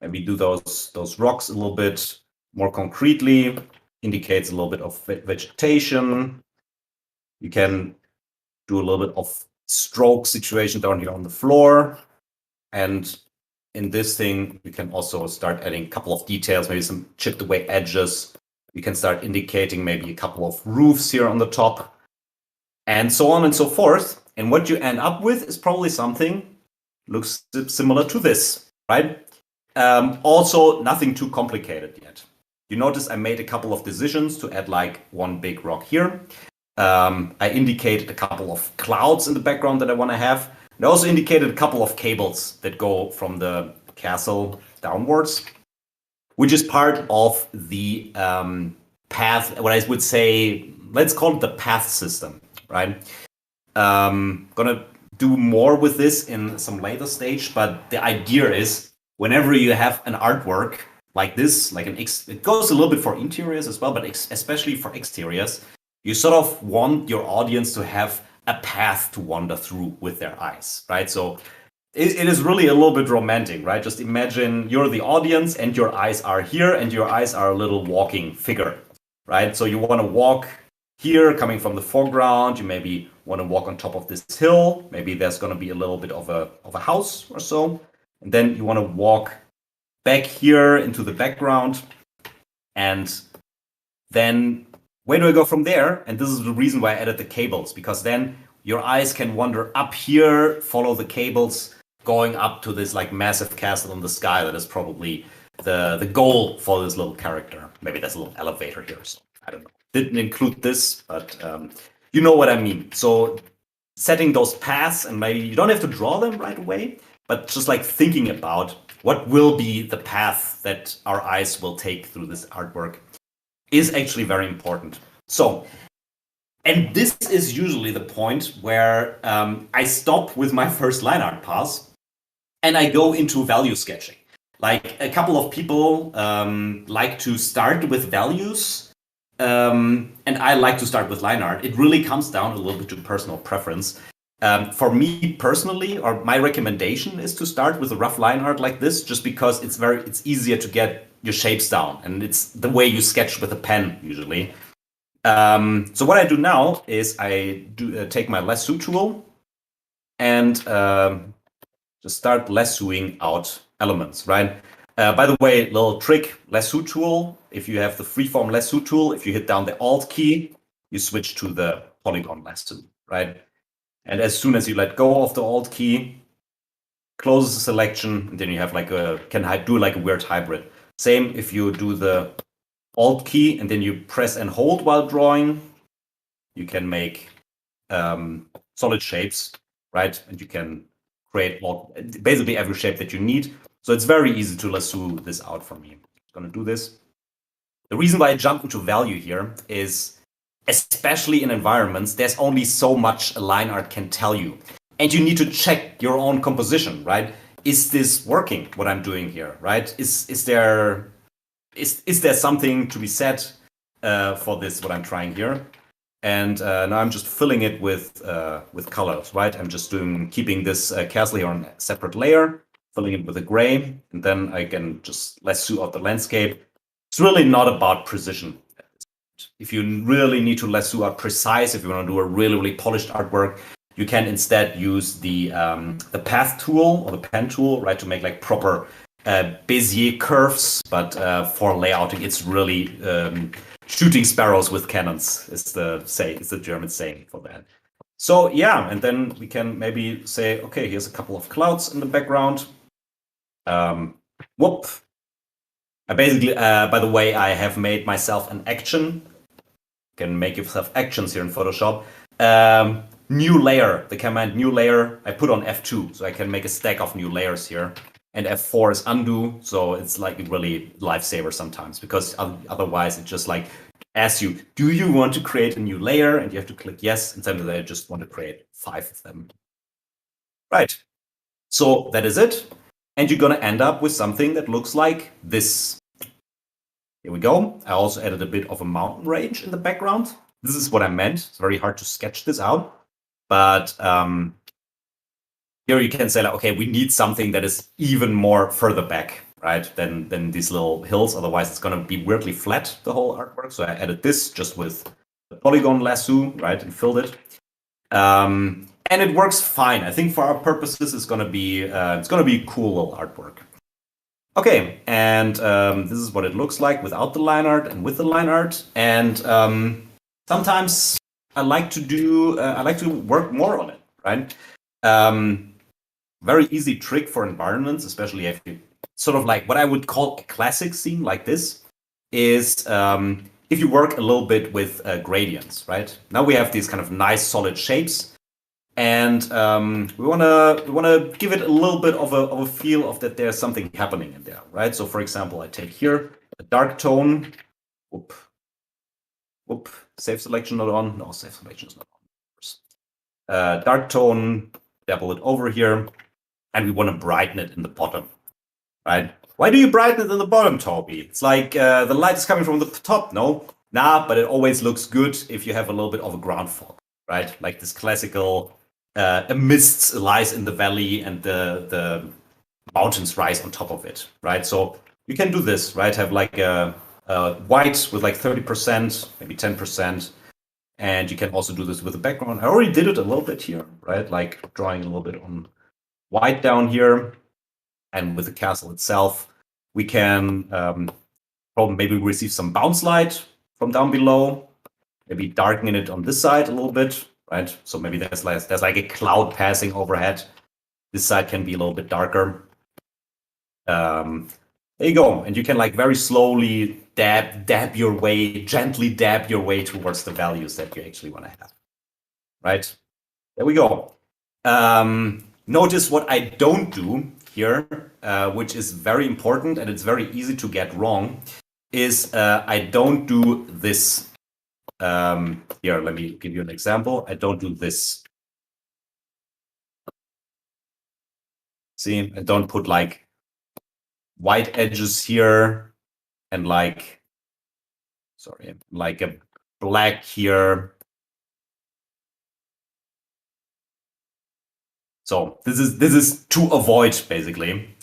Maybe do those rocks a little bit more concretely. indicates a little bit of vegetation. You can do a little bit of stroke situation down here on the floor. And in this thing, we can also start adding a couple of details, maybe some chipped away edges. You can start indicating maybe a couple of roofs here on the top, and so on and so forth. And what you end up with is probably something looks similar to this, right? Also, nothing too complicated yet. You notice I made a couple of decisions to add like one big rock here. I indicated a couple of clouds in the background that I want to have. And I also indicated a couple of cables that go from the castle downwards, which is part of the path, what I would say, let's call it the path system, right? Gonna do more with this in some later stage, but the idea is whenever you have an artwork like this, like it goes a little bit for interiors as well, but especially for exteriors, you sort of want your audience to have a path to wander through with their eyes, right? So it is really a little bit romantic, right? Just imagine you're the audience and your eyes are here and your eyes are a little walking figure, right? So you want to walk here coming from the foreground. You maybe want to walk on top of this hill. Maybe there's going to be a little bit of a house or so. And then you want to walk back here into the background. And then where do I go from there? And this is the reason why I added the cables, because then your eyes can wander up here, follow the cables, going up to this like massive castle in the sky. That is probably the goal for this little character. Maybe there's a little elevator here. So I don't know. Didn't include this, but you know what I mean. So setting those paths, and maybe you don't have to draw them right away, but just like thinking about what will be the path that our eyes will take through this artwork is actually very important. So, and this is usually the point where I stop with my first line art pass and I go into value sketching. Like a couple of people like to start with values, and I like to start with line art. It really comes down a little bit to personal preference. For me personally, or my recommendation is to start with a rough line art like this, just because it's easier to get your shapes down, and it's the way you sketch with a pen usually. So what I do now is I take my lasso tool and just start lassoing out elements, right? By the way, little trick, lasso tool, if you have the freeform lasso tool, if you hit down the Alt key, you switch to the polygon lasso, right? And as soon as you let go of the Alt key, closes the selection, and then you have like can do like a weird hybrid. Same if you do the Alt key and then you press and hold while drawing, you can make solid shapes, right? And you can create basically every shape that you need. So it's very easy to lasso this out for me. I'm gonna do this. The reason why I jump into value here is, especially in environments, there's only so much a line art can tell you. And you need to check your own composition, right? Is this working, what I'm doing here, right? Is there something to be said for this, what I'm trying here? And now I'm just filling it with colors, right? I'm just keeping this castle here on a separate layer, filling it with a gray, and then I can just lasso out the landscape. It's really not about precision. If you really need to lasso out precise, if you want to do a really, really polished artwork, you can instead use the path tool or the pen tool, right, to make like proper Bezier curves. But for layouting, it's really shooting sparrows with cannons is the German saying for that. So yeah, and then we can maybe say, okay, here's a couple of clouds in the background. Whoop. I basically, by the way, I have made myself an action. You can make yourself actions here in Photoshop. New layer, the command new layer, I put on F2, so I can make a stack of new layers here. And F4 is undo, so it's like really lifesaver sometimes, because otherwise it just like asks you, do you want to create a new layer? And you have to click yes, and then I just want to create 5 of them. Right, so that is it. And you're gonna end up with something that looks like this. Here we go. I also added a bit of a mountain range in the background. This is what I meant. It's very hard to sketch this out. But here you can say, like, okay, we need something that is even more further back. right, than these little hills. Otherwise, it's going to be weirdly flat, the whole artwork. So I added this just with the polygon lasso, right, and filled it. And it works fine. I think for our purposes, it's going to be cool little artwork. Okay, and this is what it looks like without the line art and with the line art. And sometimes I like to work more on it, right? Very easy trick for environments, especially if you sort of like what I would call a classic scene like this is if you work a little bit with gradients, right? Now we have these kind of nice solid shapes, and we wanna give it a little bit of a feel of that there's something happening in there, right? So for example, I take here a dark tone. Whoop, save selection not on. No, save selection is not on. Dark tone, dabble it over here, and we want to brighten it in the bottom, right? Why do you brighten it in the bottom, Toby? It's like the light is coming from the top, no? Nah, but it always looks good if you have a little bit of a ground fog, right? Like this classical a mist lies in the valley and the mountains rise on top of it, right? So you can do this, right? Have like a white with like 30%, maybe 10%. And you can also do this with the background. I already did it a little bit here, right? Like drawing a little bit on white down here. And with the castle itself, we can probably maybe receive some bounce light from down below. Maybe darken it on this side a little bit, right? So maybe there's like a cloud passing overhead. This side can be a little bit darker. There you go. And you can like very slowly gently dab your way towards the values that you actually want to have, right? There we go. Notice what I don't do here, which is very important and it's very easy to get wrong, is I don't do this. Here, let me give you an example. I don't do this. See, I don't put like white edges here and like a black here. So this is to avoid, basically.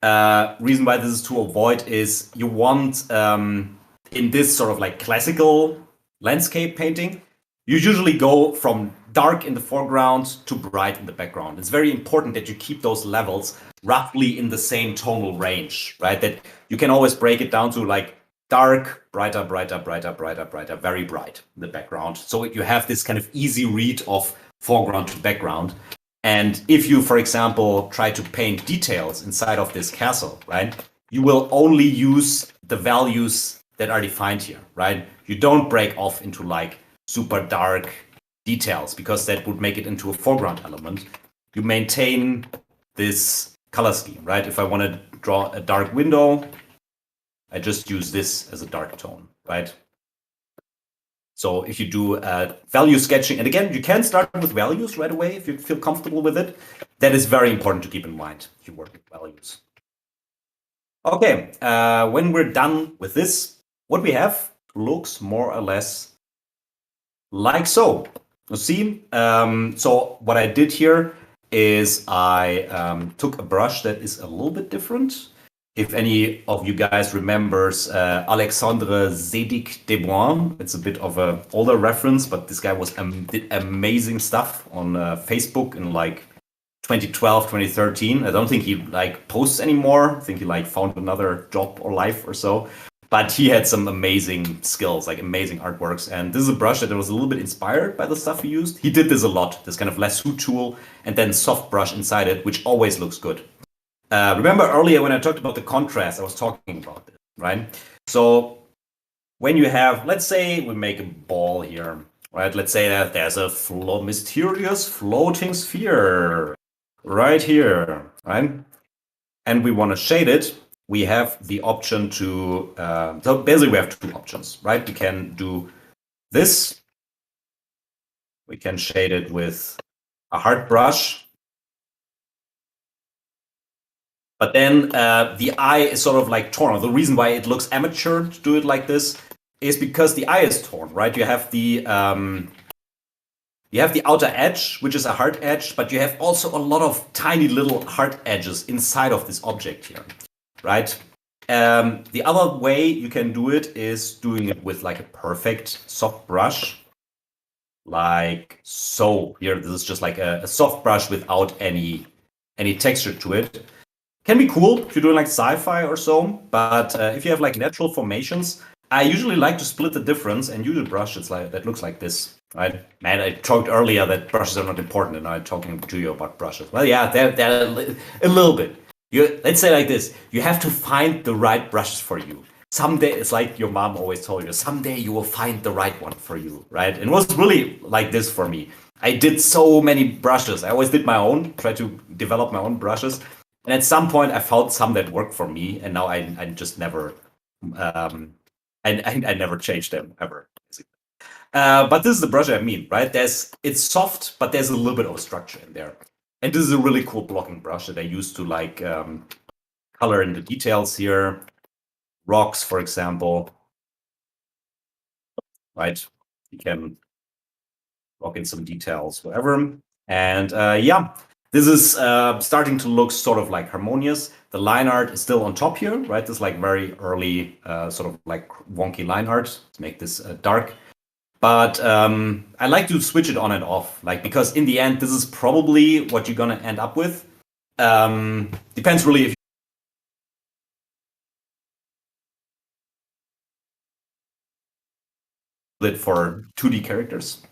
Reason why this is to avoid is you want in this sort of like classical landscape painting, you usually go from dark in the foreground to bright in the background. It's very important that you keep those levels roughly in the same tonal range, right? That you can always break it down to like dark, brighter, brighter, brighter, brighter, brighter, very bright in the background. So you have this kind of easy read of foreground to background. And if you, for example, try to paint details inside of this castle, right, you will only use the values that are defined here, right? You don't break off into like super dark details because that would make it into a foreground element. You maintain this color scheme, right? If I want to draw a dark window, I just use this as a dark tone, right? So if you do value sketching, and again, you can start with values right away if you feel comfortable with it. That is very important to keep in mind if you work with values. Okay, when we're done with this, what we have looks more or less like so. You see, so what I did here is I took a brush that is a little bit different. If any of you guys remembers Alexandre Zedig Desbois, it's a bit of an older reference, but this guy did amazing stuff on Facebook in like 2012, 2013. I don't think he like posts anymore. I think he like found another job or life or so. But he had some amazing skills, like amazing artworks. And this is a brush that was a little bit inspired by the stuff he used. He did this a lot, this kind of lasso tool and then soft brush inside it, which always looks good. Remember earlier when I talked about the contrast, I was talking about this, right? So when you have, let's say we make a ball here, right? Let's say that there's a mysterious floating sphere right here, right? And we want to shade it. We have the option to, so basically we have two options, right? We can do this. We can shade it with a hard brush. But then the eye is sort of like torn. The reason why it looks amateur to do it like this is because the eye is torn, right? You have the outer edge, which is a hard edge, but you have also a lot of tiny little hard edges inside of this object here, right? The other way you can do it is doing it with like a perfect soft brush, like so. Here, this is just like a soft brush without any texture to it. Can be cool if you're doing like sci-fi or so, but if you have like natural formations, I usually like to split the difference and use a brush that looks like this, right? Man, I talked earlier that brushes are not important, and I'm talking to you about brushes. Well, yeah, they're a little bit. Let's say like this: you have to find the right brushes for you. Someday, it's like your mom always told you, someday you will find the right one for you, right? And it was really like this for me. I did so many brushes. I always did my own, tried to develop my own brushes. And at some point, I found some that worked for me, and now I just never, I never changed them ever. But this is the brush I mean, right? It's soft, but there's a little bit of structure in there. And this is a really cool blocking brush that I use to like color in the details here. Rocks, for example, right? You can block in some details, whatever. And yeah, this is starting to look sort of like harmonious. The line art is still on top here, right? This is like very early, sort of like wonky line art to make this dark. But I like to switch it on and off, like because in the end, this is probably what you're gonna end up with. Depends really if you it for 2D characters.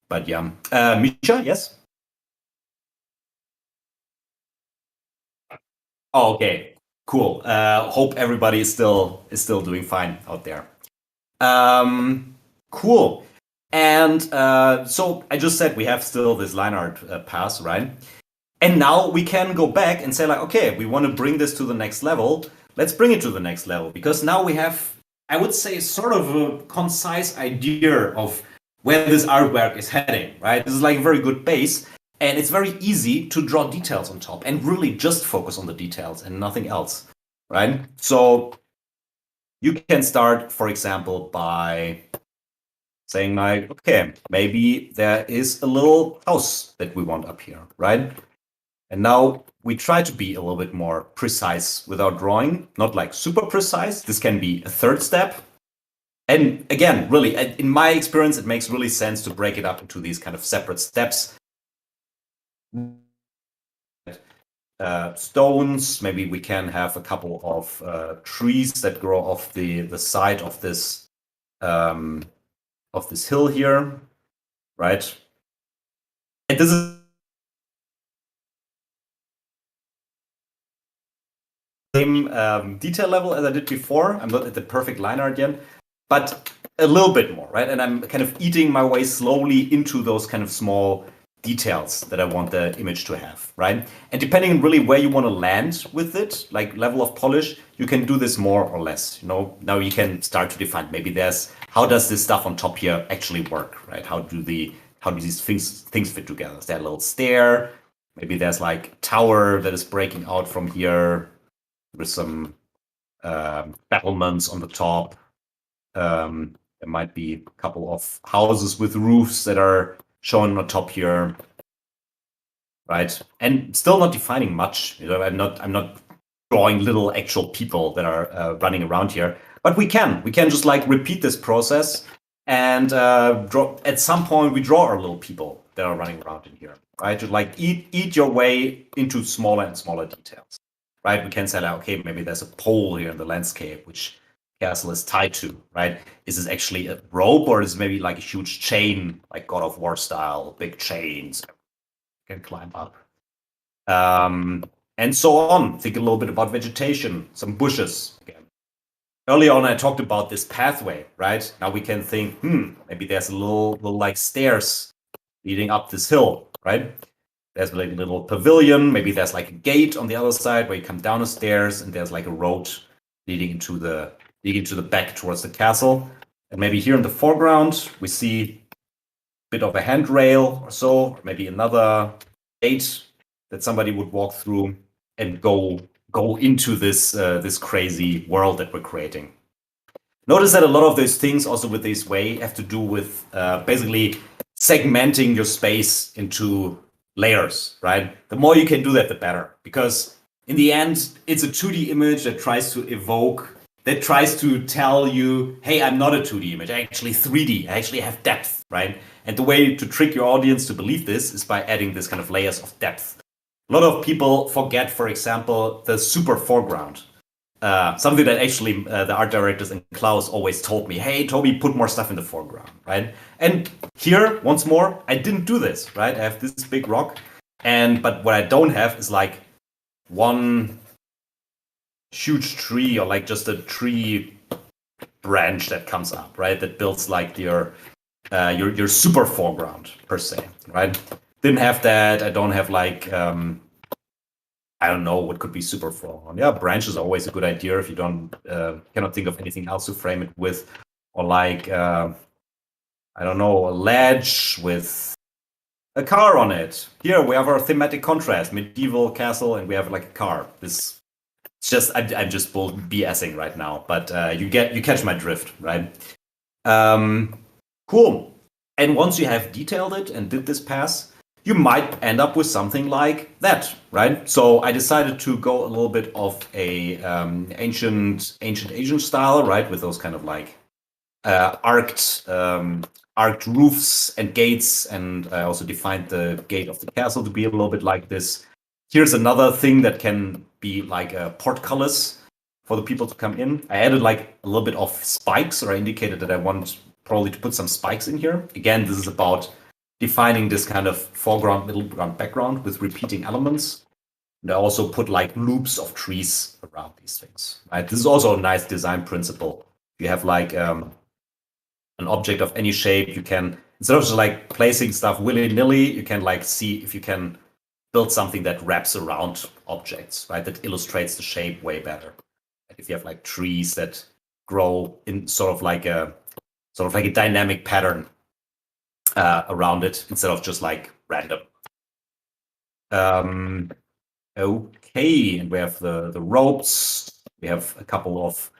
But yeah, Misha, yes. Oh, okay, cool. Hope everybody is still doing fine out there. Cool. And so I just said we have still this line art pass, right? And now we can go back and say like, okay, we want to bring this to the next level. Let's bring it to the next level because now we have, I would say, sort of a concise idea of where this artwork is heading, right? This is like a very good base. And it's very easy to draw details on top and really just focus on the details and nothing else, right? So you can start, for example, by saying like, okay, maybe there is a little house that we want up here, right? And now we try to be a little bit more precise with our drawing, not like super precise. This can be a third step. And again, really, in my experience, it makes really sense to break it up into these kind of separate steps. Stones, maybe we can have a couple of trees that grow off the side of this hill here, right? And this is the same detail level as I did before. I'm not at the perfect line art yet, but a little bit more, right? And I'm kind of eating my way slowly into those kind of small details that I want the image to have, right? And depending on really where you want to land with it, like level of polish, you can do this more or less. You know, now you can start to define maybe how does this stuff on top here actually work, right? How do these things fit together? Is there a little stair? Maybe there's like a tower that is breaking out from here with some battlements on the top. There might be a couple of houses with roofs that are shown on top here, right? And still not defining much. You know, I'm not drawing little actual people that are running around here, but we can just like repeat this process and draw. At some point, we draw our little people that are running around in here, right? To like eat your way into smaller and smaller details, right? We can say like, okay, maybe there's a pole here in the landscape which castle is tied to, right? Is this actually a rope or is it maybe like a huge chain, like God of War style, big chains you can climb up? And so on. Think a little bit about vegetation, some bushes again. Earlier on, I talked about this pathway, right? Now we can think, maybe there's a little like stairs leading up this hill, right? There's like a little pavilion. Maybe there's like a gate on the other side where you come down the stairs and there's like a road leading into the back towards the castle. And maybe here in the foreground, we see a bit of a handrail or so, or maybe another gate that somebody would walk through and go into this crazy world that we're creating. Notice that a lot of those things also with this way have to do with basically segmenting your space into layers, right? The more you can do that, the better. Because in the end, it's a 2D image that tries to evoke, that tries to tell you, hey, I'm not a 2D image, I actually 3D, I actually have depth, right? And the way to trick your audience to believe this is by adding this kind of layers of depth. A lot of people forget, for example, the super foreground. Something that actually the art directors and Klaus always told me, hey, Toby, put more stuff in the foreground, right? And here, once more, I didn't do this, right? I have this big rock, but what I don't have is like one huge tree or like just a tree branch that comes up, right? That builds like your super foreground per se, right? Didn't have that. I don't have like I don't know what could be super foreground. Yeah, branch is always a good idea if you don't cannot think of anything else to frame it with, or like I don't know, a ledge with a car on it. Here we have our thematic contrast: medieval castle, and we have like a car. This it's just I'm just BSing right now, but you catch my drift, right? Cool. And once you have detailed it and did this pass, you might end up with something like that, right? So I decided to go a little bit of a ancient Asian style, right, with those kind of like arced roofs and gates, and I also defined the gate of the castle to be a little bit like this. Here's another thing that can be like portcullis for the people to come in. I added like a little bit of spikes, or I indicated that I want probably to put some spikes in here. Again, this is about defining this kind of foreground, middle ground, background with repeating elements. And I also put like loops of trees around these things. Right? This is also a nice design principle. You have like an object of any shape, you can, instead of just like placing stuff willy-nilly, you can like see if you can build something that wraps around objects, right? That illustrates the shape way better. Like if you have like trees that grow in sort of like a dynamic pattern around it instead of just like random. Okay, and we have the ropes. We have a couple of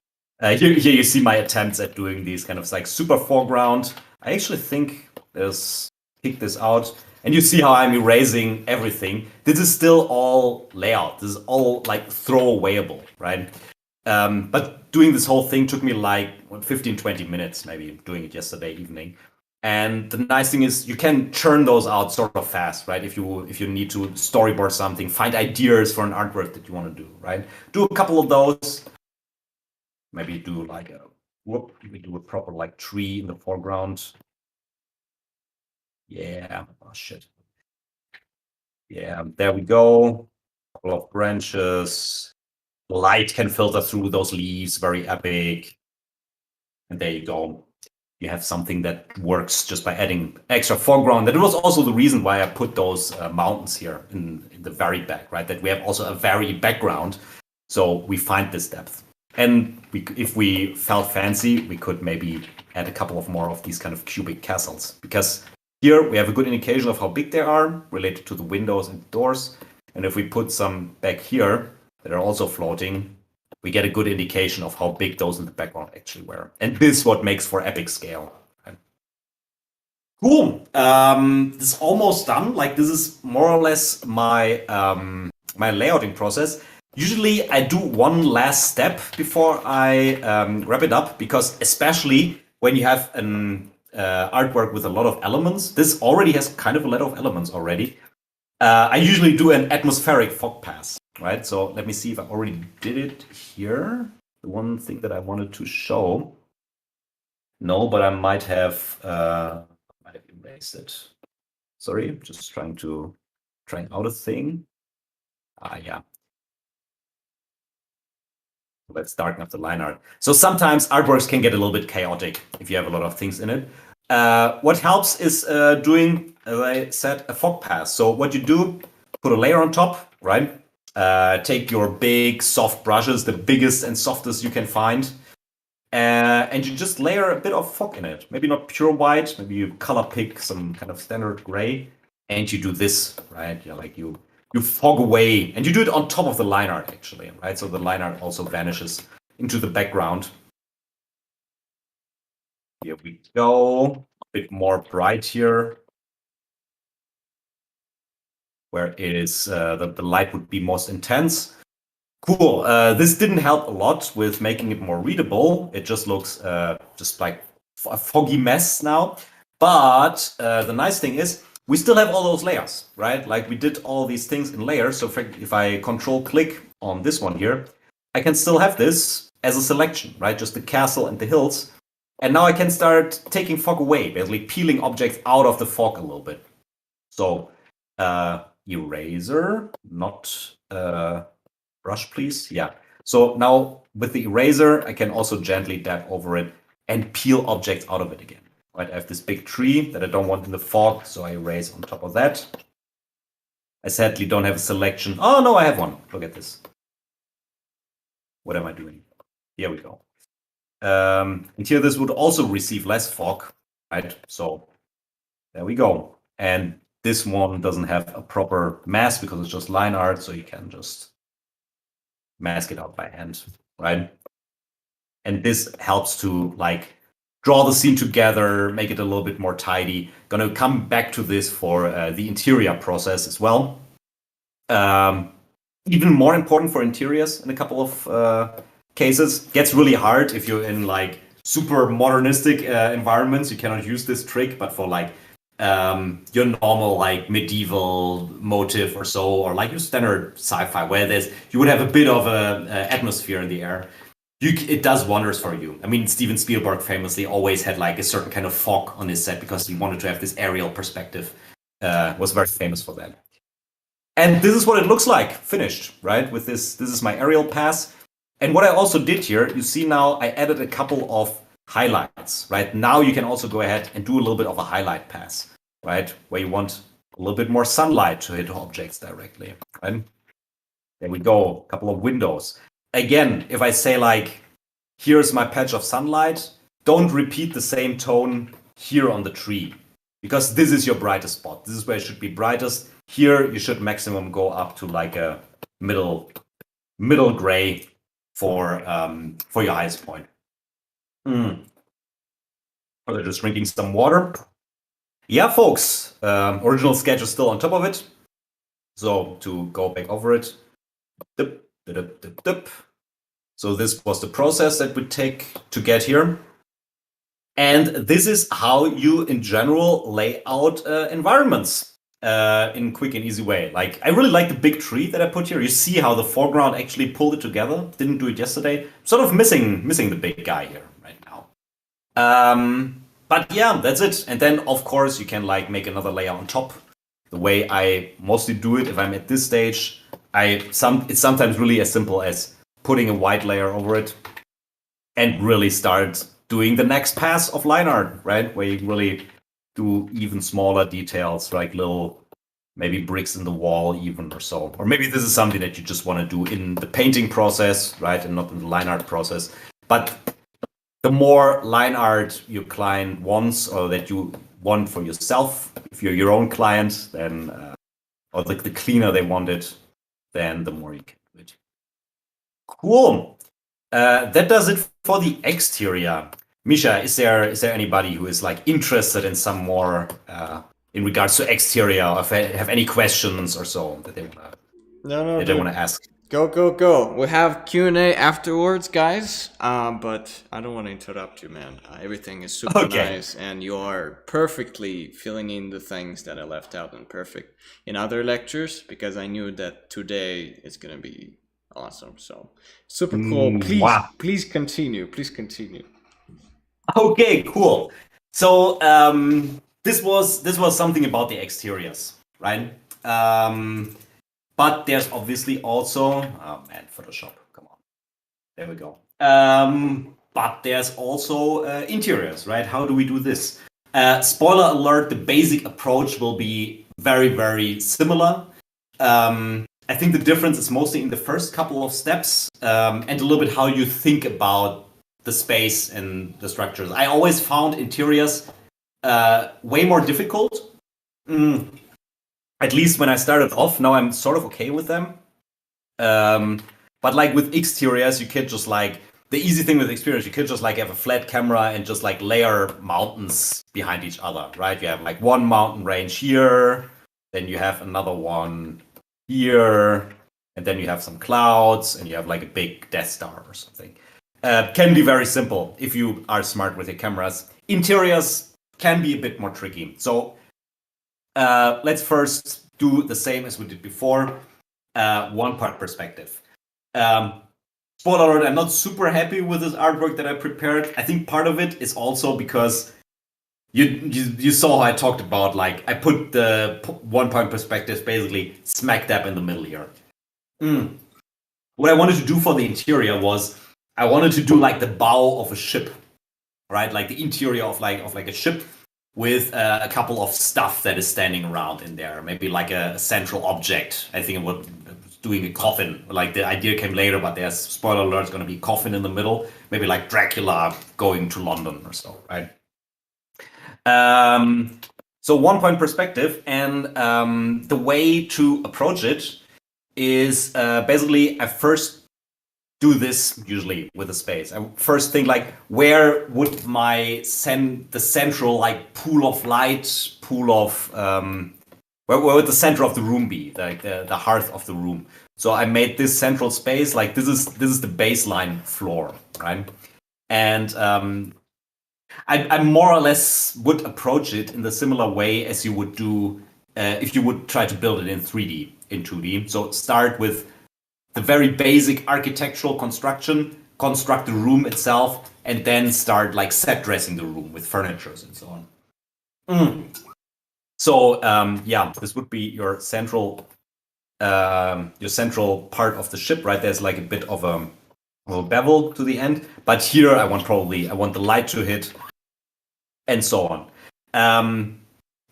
here you see my attempts at doing these kind of like super foreground. I actually think there's kick this out, and you see how I'm erasing everything. This is still all layout. This is all like throwawayable, right? But doing this whole thing took me like 15, 20 minutes, maybe doing it yesterday evening. And the nice thing is you can churn those out sort of fast, right? If you need to storyboard something, find ideas for an artwork that you want to do, right? Do a couple of those. Maybe do like we do a proper like tree in the foreground. Yeah, oh shit. Yeah, there we go. Couple of branches. Light can filter through those leaves, very epic. And there you go. You have something that works just by adding extra foreground. That was also the reason why I put those mountains here in the very back, right? That we have also a very background. So we find this depth. And if we felt fancy, we could maybe add a couple of more of these kind of cubic castles. Because here we have a good indication of how big they are related to the windows and doors. And if we put some back here that are also floating, we get a good indication of how big those in the background actually were. And this is what makes for epic scale. Cool. This is almost done. Like this is more or less my my layouting process. Usually I do one last step before I wrap it up, because especially when you have an artwork with a lot of elements, this already has kind of a lot of elements already. I usually do an atmospheric fog pass, right? So let me see if I already did it here. The one thing that I wanted to show. No, but I might have erased it. Sorry, just trying out a thing. Yeah. Let's darken up the line art. So sometimes artworks can get a little bit chaotic if you have a lot of things in it. What helps is doing, as I said, a fog pass. So what you do, put a layer on top, right? Take your big soft brushes, the biggest and softest you can find, and you just layer a bit of fog in it. Maybe not pure white, maybe you color pick some kind of standard gray, and you do this, right? You fog away, and you do it on top of the line art actually, right? So the line art also vanishes into the background. Here we go, a bit more bright here, where it is the light would be most intense. Cool. This didn't help a lot with making it more readable. It just looks just like a foggy mess now. But the nice thing is we still have all those layers, right? Like we did all these things in layers. So if I control click on this one here, I can still have this as a selection, right? Just the castle and the hills. And now I can start taking fog away, basically peeling objects out of the fog a little bit. So eraser, not brush, please. Yeah. So now with the eraser, I can also gently dab over it and peel objects out of it again. Right? I have this big tree that I don't want in the fog, so I erase on top of that. I sadly don't have a selection. Oh, no, I have one. Look at this. What am I doing? Here we go. And here this would also receive less fog, right? So there we go. And this one doesn't have a proper mask because it's just line art, so you can just mask it out by hand, right? And this helps to like draw the scene together, make it a little bit more tidy. Gonna come back to this for the interior process as well. Even more important for interiors in a couple of cases. Gets really hard if you're in like super modernistic environments. You cannot use this trick, but for like your normal like medieval motive or so, or like your standard sci-fi where you would have a bit of a atmosphere in the air. It does wonders for you. I mean, Steven Spielberg famously always had like a certain kind of fog on his set because he wanted to have this aerial perspective. Was very famous for that. And this is what it looks like finished, right? With this is my aerial pass. And what I also did here, you see now I added a couple of highlights, right? Now you can also go ahead and do a little bit of a highlight pass, right? Where you want a little bit more sunlight to hit objects directly, right? There we go, a couple of windows. Again, if I say like, here's my patch of sunlight, don't repeat the same tone here on the tree, because this is your brightest spot. This is where it should be brightest. Here, you should maximum go up to like a middle gray for your highest point. Just drinking some water. Yeah, folks, original sketch is still on top of it. So to go back over it, dip, dip, dip, dip. So this was the process that would take to get here. And this is how you, in general, lay out environments in quick and easy way. Like, I really like the big tree that I put here. You see how the foreground actually pulled it together. Didn't do it yesterday. Sort of missing the big guy here right now. But yeah, that's it. And then, of course, you can like make another layer on top. The way I mostly do it, if I'm at this stage, it's sometimes really as simple as putting a white layer over it and really start doing the next pass of line art, right? Where you really do even smaller details, like little maybe bricks in the wall even or so. Or maybe this is something that you just want to do in the painting process, right? And not in the line art process. But the more line art your client wants or that you want for yourself, if you're your own client, then, or the cleaner they want it, then the more you can do it. Cool. That does it for the exterior. Misha, is there anybody who is like interested in some more in regards to exterior, or if they have any questions or so that they want to ask? Go. We have Q&A afterwards, guys. But I don't want to interrupt you, man. Everything is super nice, and you are perfectly filling in the things that I left out and perfect in other lectures, because I knew that today is gonna be awesome. So super cool. Please continue. Okay, cool. So this was something about the exteriors, right? But there's obviously also, oh man, Photoshop, come on. There we go. But there's also interiors, right? How do we do this? Spoiler alert, the basic approach will be very, very similar. I think the difference is mostly in the first couple of steps and a little bit how you think about the space and the structures. I always found interiors way more difficult. At least when I started off. Now I'm sort of okay with them. But like with exteriors, you could just like, the easy thing with exteriors, you could just like have a flat camera and just like layer mountains behind each other, right? You have like one mountain range here, then you have another one here, and then you have some clouds, and you have like a big Death Star or something. Can be very simple if you are smart with your cameras. Interiors can be a bit more tricky. So let's first do the same as we did before. One part perspective. Spoiler alert, I'm not super happy with this artwork that I prepared. I think part of it is also because you saw how I talked about, like, I put the one point perspective basically smack dab in the middle here. What I wanted to do for the interior was I wanted to do like the bow of a ship, right? Like the interior of like a ship with a couple of stuff that is standing around in there. Maybe like a central object. I think it was doing a coffin. Like the idea came later, but there's, spoiler alert, it's going to be a coffin in the middle. Maybe like Dracula going to London or so, right? So one point perspective, and the way to approach it is basically I first do this usually with a space. I first think like, where would my the central like pool of light, where would the center of the room be, like the hearth of the room? So I made this central space, like this is the baseline floor, right? And I more or less would approach it in the similar way as you would do if you would try to build it in 3D, in 2D. So start with the very basic architectural construction, construct the room itself, and then start like set dressing the room with furnitures and so on. So yeah, this would be your central part of the ship, right? There's like a bit of a bevel to the end, but here I want the light to hit, and so on.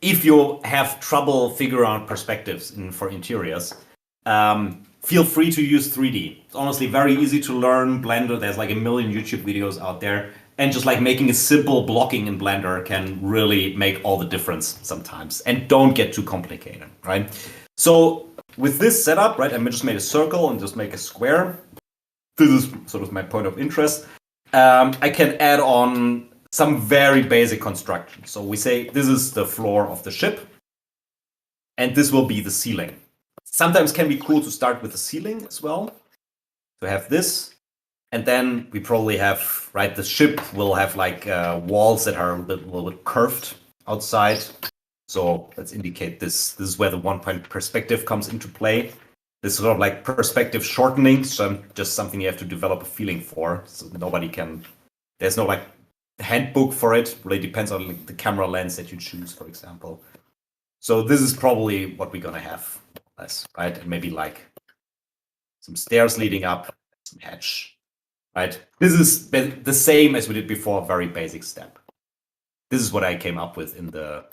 If you have trouble figuring out perspectives for interiors, feel free to use 3D. It's honestly very easy to learn Blender. There's like a million YouTube videos out there. And just like making a simple blocking in Blender can really make all the difference sometimes. And don't get too complicated, right? So with this setup, right, I just made a circle and just make a square. This is sort of my point of interest. I can add on some very basic construction. So we say this is the floor of the ship. And this will be the ceiling. Sometimes can be cool to start with the ceiling as well, to have this. And then we probably have, right, the ship will have like walls that are a little bit curved outside. So let's indicate this. This is where the one point perspective comes into play. This is sort of like perspective shortening. So just something you have to develop a feeling for. So there's no like handbook for it. Really depends on like, the camera lens that you choose, for example. So this is probably what we're gonna have. Right, and maybe like some stairs leading up, some hatch, right? This is the same as we did before, very basic step. This is what I came up with in the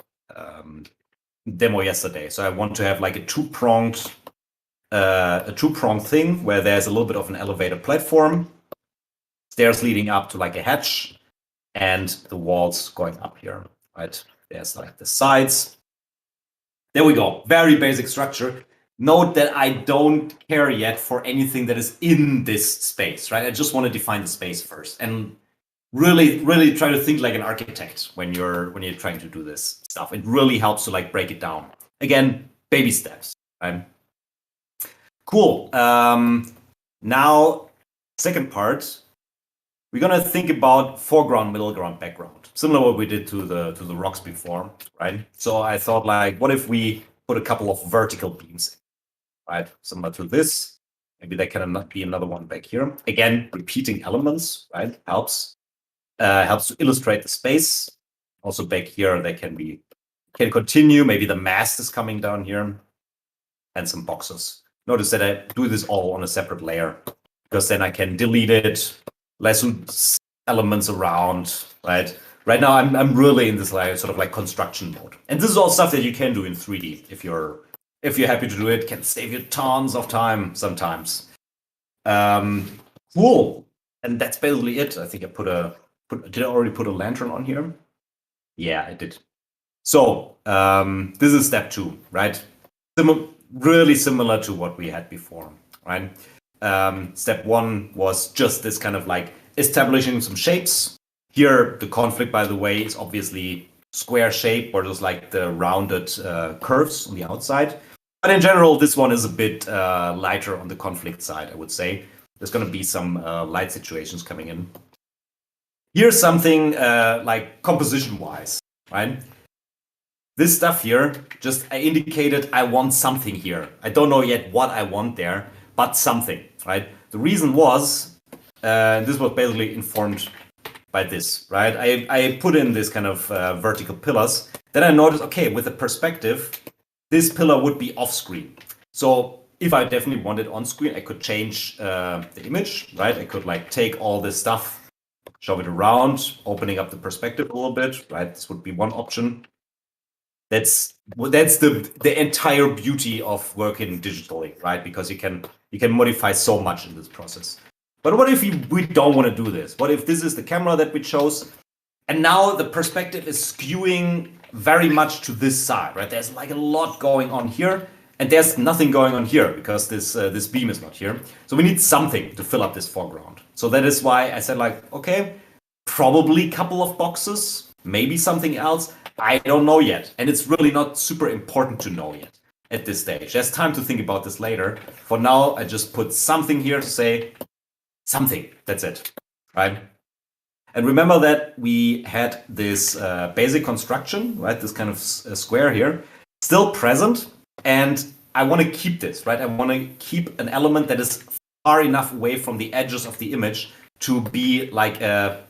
demo yesterday. So I want to have like a two-pronged thing where there's a little bit of an elevator platform, stairs leading up to like a hatch, and the walls going up here, right? There's like the sides. There we go, very basic structure. Note that I don't care yet for anything that is in this space, right? I just want to define the space first, and really, really try to think like an architect when you're trying to do this stuff. It really helps to like break it down. Again, baby steps, right? Cool. Now, second part, we're gonna think about foreground, middle ground, background. Similar to what we did to the rocks before, right? So I thought like, what if we put a couple of vertical beams, right? Similar to this. Maybe there can be another one back here. Again, repeating elements, right? Helps to illustrate the space. Also back here, they can continue. Maybe the mast is coming down here, and some boxes. Notice that I do this all on a separate layer, because then I can delete it, less elements around, right? Right now, I'm really in this like sort of like construction mode, and this is all stuff that you can do in 3D if you're happy to do it. Can save you tons of time sometimes. Cool, and that's basically it. I think I did I already put a lantern on here? Yeah, I did. So this is step 2, right? Really similar to what we had before, right? Step 1 was just this kind of like establishing some shapes. Here, the conflict, by the way, is obviously square shape, or just like the rounded curves on the outside. But in general, this one is a bit lighter on the conflict side, I would say. There's going to be some light situations coming in. Here's something like composition-wise, right? This stuff here, just I indicated I want something here. I don't know yet what I want there, but something, right? The reason was, this was basically informed by this, right? I put in this kind of vertical pillars. Then I noticed, okay, with the perspective, this pillar would be off screen. So if I definitely want it on screen, I could change the image, right? I could like take all this stuff, shove it around, opening up the perspective a little bit, right? This would be one option. That's the entire beauty of working digitally, right? Because you can modify so much in this process. But what if we don't want to do this? What if this is the camera that we chose, and now the perspective is skewing very much to this side, right? There's like a lot going on here, and there's nothing going on here because this beam is not here. So we need something to fill up this foreground. So that is why I said like, okay, probably a couple of boxes, maybe something else. I don't know yet. And it's really not super important to know yet at this stage. There's time to think about this later. For now, I just put something here to say something. That's it, right? And remember that we had this basic construction, right? This kind of square here, still present. And I want to keep this, right? I want to keep an element that is far enough away from the edges of the image to be like a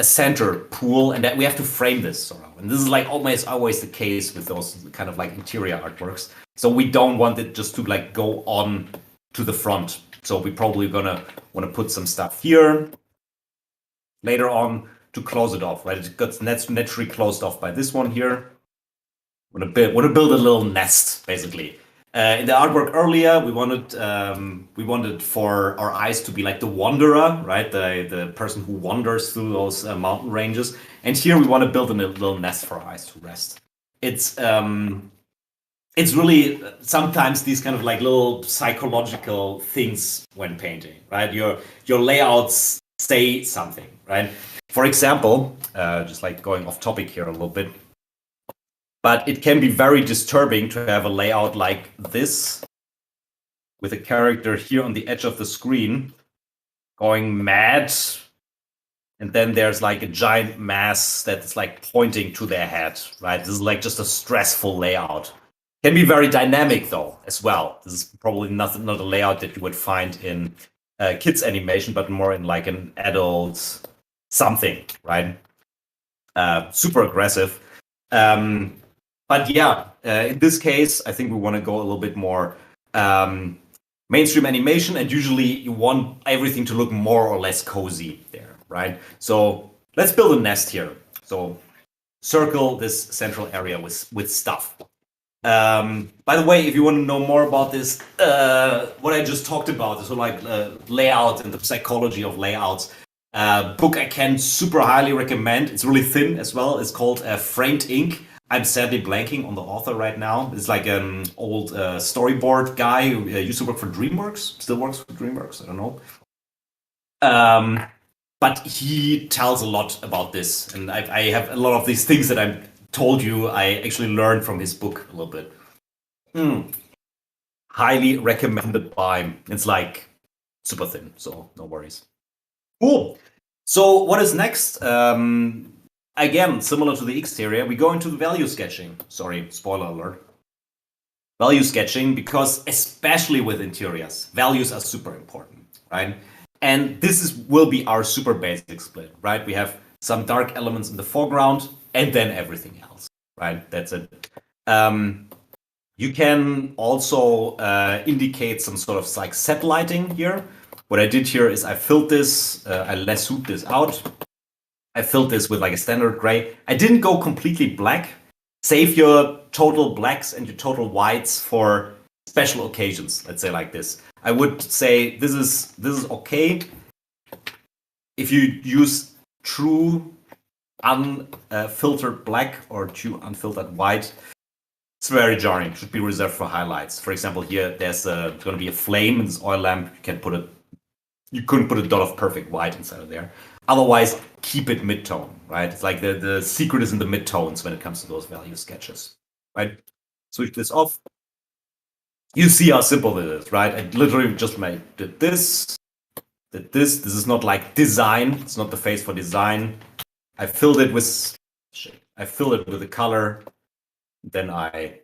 center pool, and that we have to frame this sort of. And this is like always the case with those kind of like interior artworks. So we don't want it just to like go on to the front. So we probably gonna want to put some stuff here later on to close it off, right? It gets naturally closed off by this one here. Want to build a little nest, basically. In the artwork earlier, we wanted for our eyes to be like the wanderer, right? The person who wanders through those mountain ranges. And here we want to build a little nest for our eyes to rest. It's really sometimes these kind of like little psychological things when painting, right? Your layouts say something, right? For example, just like going off topic here a little bit. But it can be very disturbing to have a layout like this with a character here on the edge of the screen going mad. And then there's like a giant mass that's like pointing to their head, right? This is like just a stressful layout. Can be very dynamic though, as well. This is probably not a layout that you would find in kids animation, but more in like an adult something, right? Super aggressive. But yeah, in this case, I think we want to go a little bit more mainstream animation, and usually you want everything to look more or less cozy there, right? So let's build a nest here. So circle this central area with stuff. By the way, if you want to know more about this, what I just talked about, so like layout and the psychology of layouts, book I can super highly recommend. It's really thin as well. It's called Framed Ink. I'm sadly blanking on the author right now. It's like an old storyboard guy who used to work for DreamWorks, still works for DreamWorks, I don't know. But he tells a lot about this, and I have a lot of these things that I told you I actually learned from his book a little bit. Highly recommended by. It's like super thin, so no worries. Cool. So what is next? Again, similar to the exterior, we go into the value sketching. Sorry, spoiler alert. Value sketching, because especially with interiors, values are super important, right? And this will be our super basic split, right? We have some dark elements in the foreground and then everything else, right? That's it. You can also indicate some sort of like set lighting here. What I did here is I filled this, I lassoed this out. I filled this with like a standard gray. I didn't go completely black. Save your total blacks and your total whites for special occasions, let's say like this. I would say this is okay. If you use true unfiltered black or true unfiltered white, it's very jarring. It should be reserved for highlights. For example, here there's going to be a flame in this oil lamp. You couldn't put a dot of perfect white inside of there. Otherwise, keep it mid-tone, right? It's like the secret is in the mid-tones when it comes to those value sketches, right? Switch this off. you see how simple it is, right? I literally just did this. This is not like design. It's not the face for design. I filled it with the color. Then I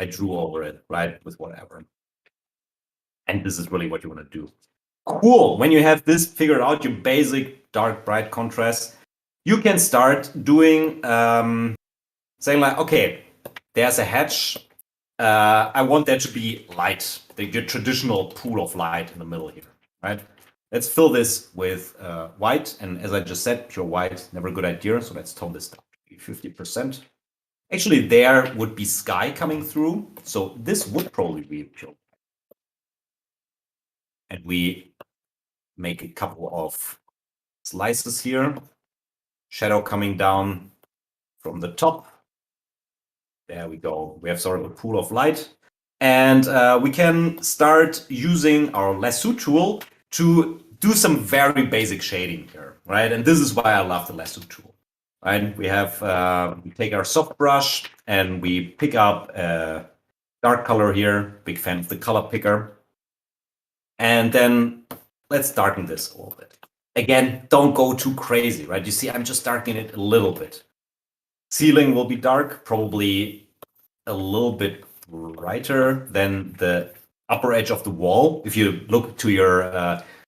drew over it, right, with whatever. And this is really what you want to do. Cool. When you have this figured out, your basic dark bright contrast, you can start doing saying like, okay, there's a hatch. I want that to be light, your traditional pool of light in the middle here, right? Let's fill this with white, and as I just said, pure white, never a good idea, so let's tone this down to 50%. Actually, there would be sky coming through, so this would probably be pure. And we make a couple of slices here, shadow coming down from the top. There we go. We have sort of a pool of light. And we can start using our lasso tool to do some very basic shading here, right? And this is why I love the lasso tool, right? We have, we take our soft brush and we pick up a dark color here. Big fan of the color picker. And then let's darken this a little bit. Again, don't go too crazy, right? You see, I'm just darkening it a little bit. Ceiling will be dark, probably a little bit brighter than the upper edge of the wall. If you look to your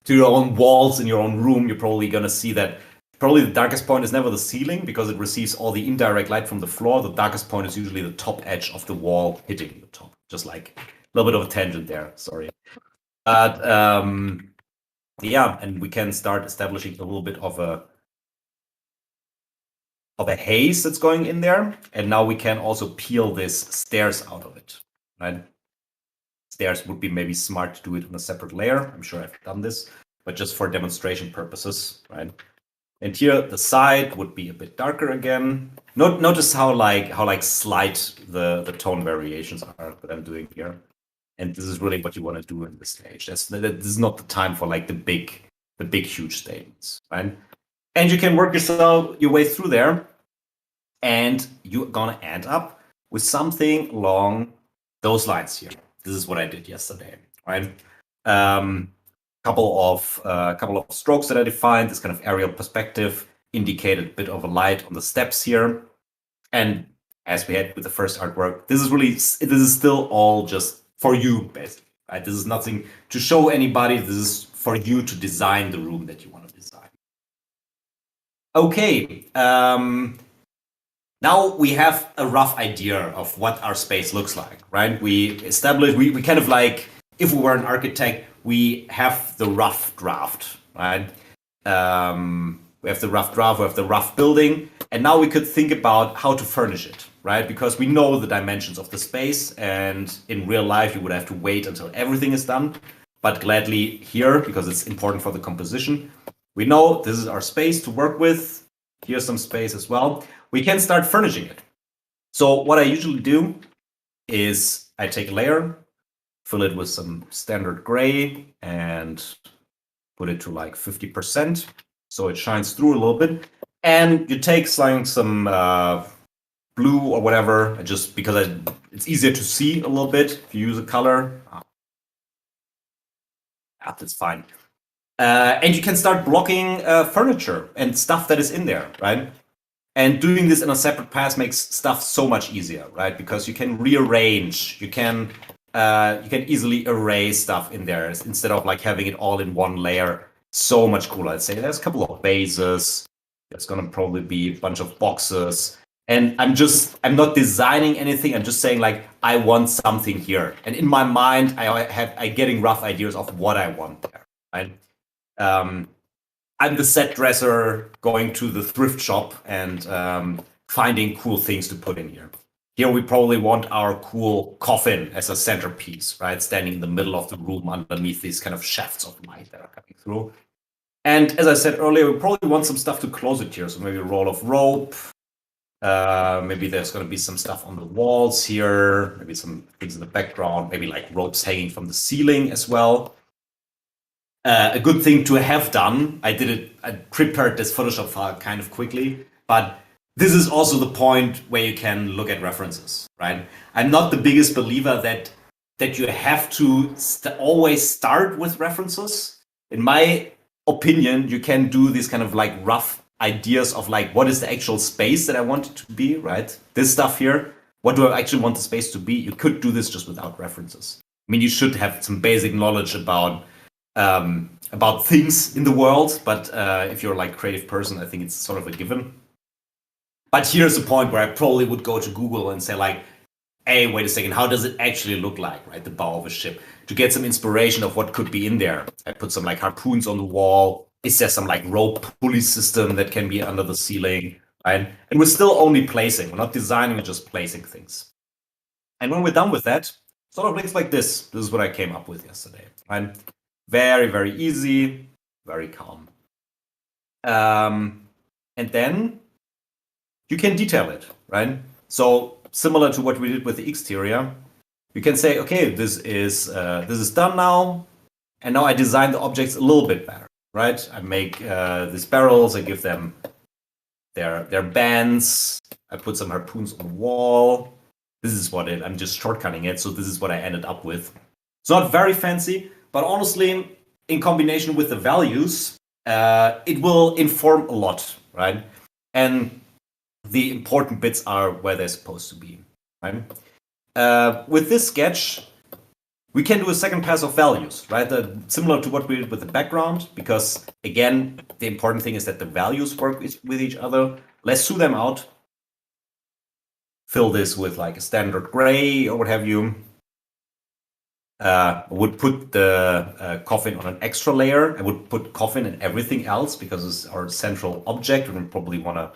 own walls in your own room, you're probably going to see that probably the darkest point is never the ceiling because it receives all the indirect light from the floor. The darkest point is usually the top edge of the wall hitting the top. Just like a little bit of a tangent there, sorry. But yeah, and we can start establishing a little bit of a haze that's going in there. And now we can also peel this stairs out of it, right? Stairs would be maybe smart to do it on a separate layer. I'm sure I've done this, but just for demonstration purposes, right? And here the side would be a bit darker again. Notice how slight the tone variations are that I'm doing here. And this is really what you want to do in this stage. This is not the time for like the big huge statements, right? And you can work your way through there, and you're gonna end up with something along those lines here. This is what I did yesterday, right? Couple of strokes that I defined. This kind of aerial perspective indicated a bit of a light on the steps here, and as we had with the first artwork, this is still all just for you, basically, right? This is nothing to show anybody. This is for you to design the room that you want to design. Okay, now we have a rough idea of what our space looks like, right? We kind of like, if we were an architect, we have the rough draft, right? We have the rough draft, we have the rough building, and now we could think about how to furnish it, right? Because we know the dimensions of the space, and in real life, you would have to wait until everything is done. But gladly here, because it's important for the composition, we know this is our space to work with. Here's some space as well. We can start furnishing it. So what I usually do is I take a layer, fill it with some standard gray, and put it to like 50%, so it shines through a little bit. And you take some blue or whatever, just because it's easier to see a little bit if you use a color. That's fine. And you can start blocking furniture and stuff that is in there, right? And doing this in a separate pass makes stuff so much easier, right? Because you can rearrange, you can easily erase stuff in there instead of like having it all in one layer. So much cooler. I'd say there's a couple of vases. There's gonna probably be a bunch of boxes. And I'm not designing anything. I'm just saying like, I want something here. And in my mind, I'm getting rough ideas of what I want there, right? I'm the set dresser going to the thrift shop and finding cool things to put in here. Here we probably want our cool coffin as a centerpiece, right? Standing in the middle of the room underneath these kind of shafts of light that are coming through. And as I said earlier, we probably want some stuff to close it here. So maybe a roll of rope. Maybe there's going to be some stuff on the walls here. Maybe some things in the background. Maybe like ropes hanging from the ceiling as well. A good thing to have done, I prepared this Photoshop file kind of quickly, but this is also the point where you can look at references, right? I'm not the biggest believer that that you have to always start with references. In my opinion, you can do these kind of like rough ideas of like what is the actual space that I want it to be, right? This stuff here, what do I actually want the space to be? You could do this just without references. I mean, you should have some basic knowledge about things in the world, but if you're like a creative person, I think it's sort of a given. But here's the point where I probably would go to Google and say like, hey, wait a second, how does it actually look like, right? The bow of a ship, to get some inspiration of what could be in there. I put some like harpoons on the wall. Is there some like rope pulley system that can be under the ceiling, right? And we're still only placing, we're not designing, we're just placing things. And when we're done with that, sort of looks like this. This is what I came up with yesterday, right? Very, very easy, very calm. And then you can detail it, right? So similar to what we did with the exterior, you can say, okay, this is done now, and now I design the objects a little bit better, right? I make these barrels, I give them their bands, I put some harpoons on the wall. This is what I'm just shortcutting it, so this is what I ended up with. It's not very fancy, but honestly, in combination with the values, it will inform a lot, right? And the important bits are where they're supposed to be, right? With this sketch, we can do a second pass of values, right? Similar to what we did with the background, because again, the important thing is that the values work with each other. Let's zoom them out. Fill this with like a standard gray or what have you. I would put the coffin on an extra layer. I would put coffin and everything else because it's our central object. We probably want to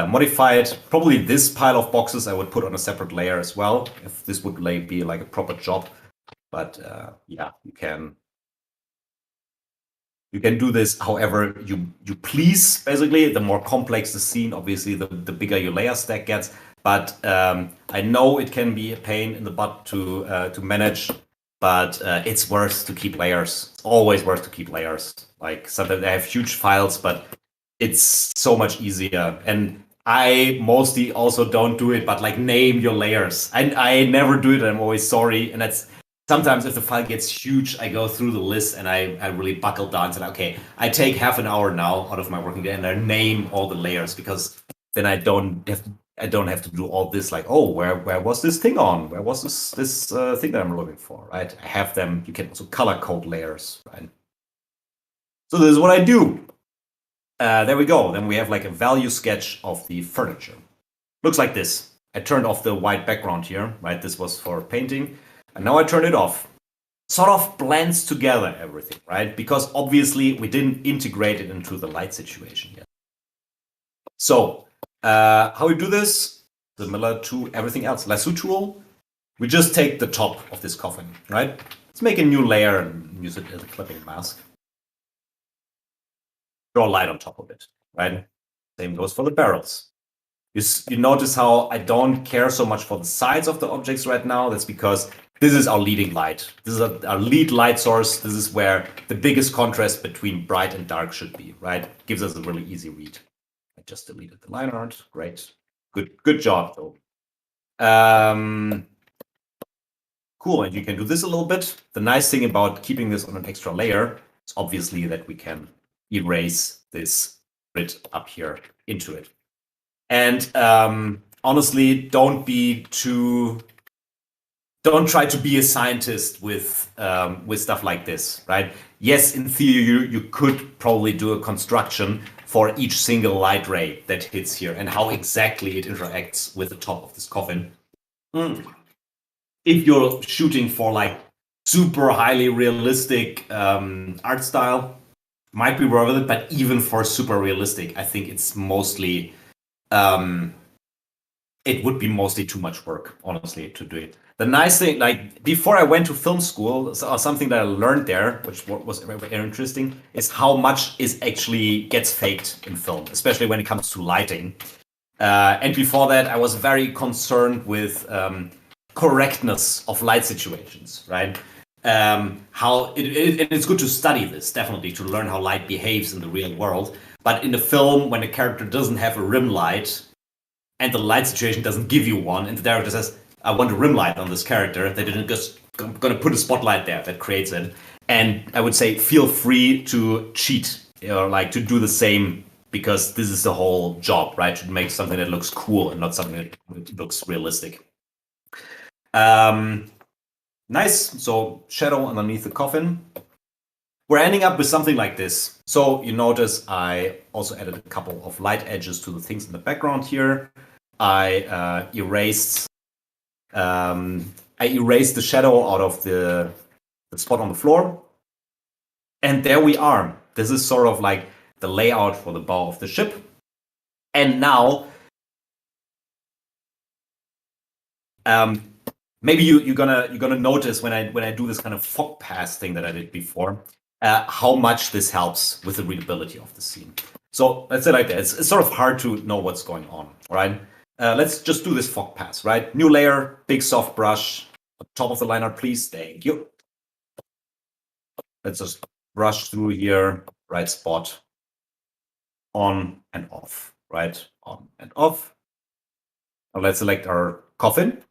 modify it. Probably this pile of boxes I would put on a separate layer as well, if this would be like a proper job. But yeah, you can do this however you please. Basically, the more complex the scene, obviously, the bigger your layer stack gets. But I know it can be a pain in the butt to manage. But it's worth to keep layers. It's always worth to keep layers. Like sometimes I have huge files, but it's so much easier. And I mostly also don't do it, but like name your layers. I never do it. I'm always sorry. And that's sometimes if the file gets huge, I go through the list and I really buckle down and say, okay, I take half an hour now out of my working day and I name all the layers, because then I don't have to do all this like, oh, where was this thing on? Where was this thing that I'm looking for, right? I have them. You can also color code layers, right? So this is what I do. There we go. Then we have like a value sketch of the furniture. Looks like this. I turned off the white background here, right? This was for painting. And now I turn it off. Sort of blends together everything, right? Because obviously we didn't integrate it into the light situation yet. So how we do this, similar to everything else. Lasso tool, we just take the top of this coffin, right? Let's make a new layer and use it as a clipping mask. Draw light on top of it, right? Same goes for the barrels. You notice how I don't care so much for the sides of the objects right now. That's because this is our leading light. This is our lead light source. This is where the biggest contrast between bright and dark should be, right? Gives us a really easy read. I just deleted the line art. Great. Good job, though. Cool, and you can do this a little bit. The nice thing about keeping this on an extra layer is obviously that we can erase this grid up here into it. And honestly, don't try to be a scientist with stuff like this, right? Yes, in theory, you could probably do a construction for each single light ray that hits here and how exactly it interacts with the top of this coffin. If you're shooting for like super highly realistic art style, might be worth it, but even for super realistic, I think it's mostly it would be mostly too much work, honestly, to do it. The nice thing, like before I went to film school, something that I learned there, which was very interesting, is how much gets faked in film, especially when it comes to lighting. And before that, I was very concerned with correctness of light situations, right? It's good to study this, definitely, to learn how light behaves in the real world. But in the film, when a character doesn't have a rim light, and the light situation doesn't give you one, and the director says, I want a rim light on this character, they didn't just I'm gonna put a spotlight there that creates it. And I would say feel free to cheat or like to do the same, because this is the whole job, right? To make something that looks cool and not something that looks realistic. Nice. So shadow underneath the coffin. We're ending up with something like this. So you notice I also added a couple of light edges to the things in the background here. I erased the shadow out of the spot on the floor. And there we are. This is sort of like the layout for the bow of the ship. And now, maybe you're gonna notice when I do this kind of fog pass thing that I did before, how much this helps with the readability of the scene. So let's say like that. It's sort of hard to know what's going on, right? Let's just do this fog pass, right? New layer, big soft brush, top of the line art, please. Thank you. Let's just brush through here, right spot, on and off, right? On and off. Now let's select our coffin.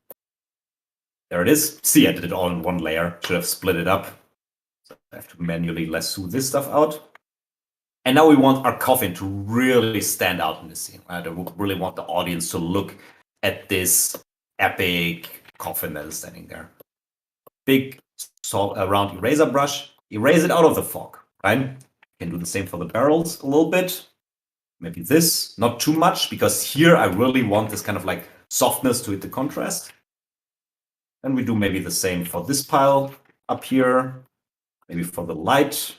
There it is. See, I did it all in one layer. Should have split it up. So I have to manually lasso this stuff out. And now we want our coffin to really stand out in the scene, right? I really want the audience to look at this epic coffin that is standing there. Big round eraser brush, erase it out of the fog, right? You can do the same for the barrels a little bit. Maybe this, not too much, because here I really want this kind of like softness to hit the contrast. And we do maybe the same for this pile up here, maybe for the light.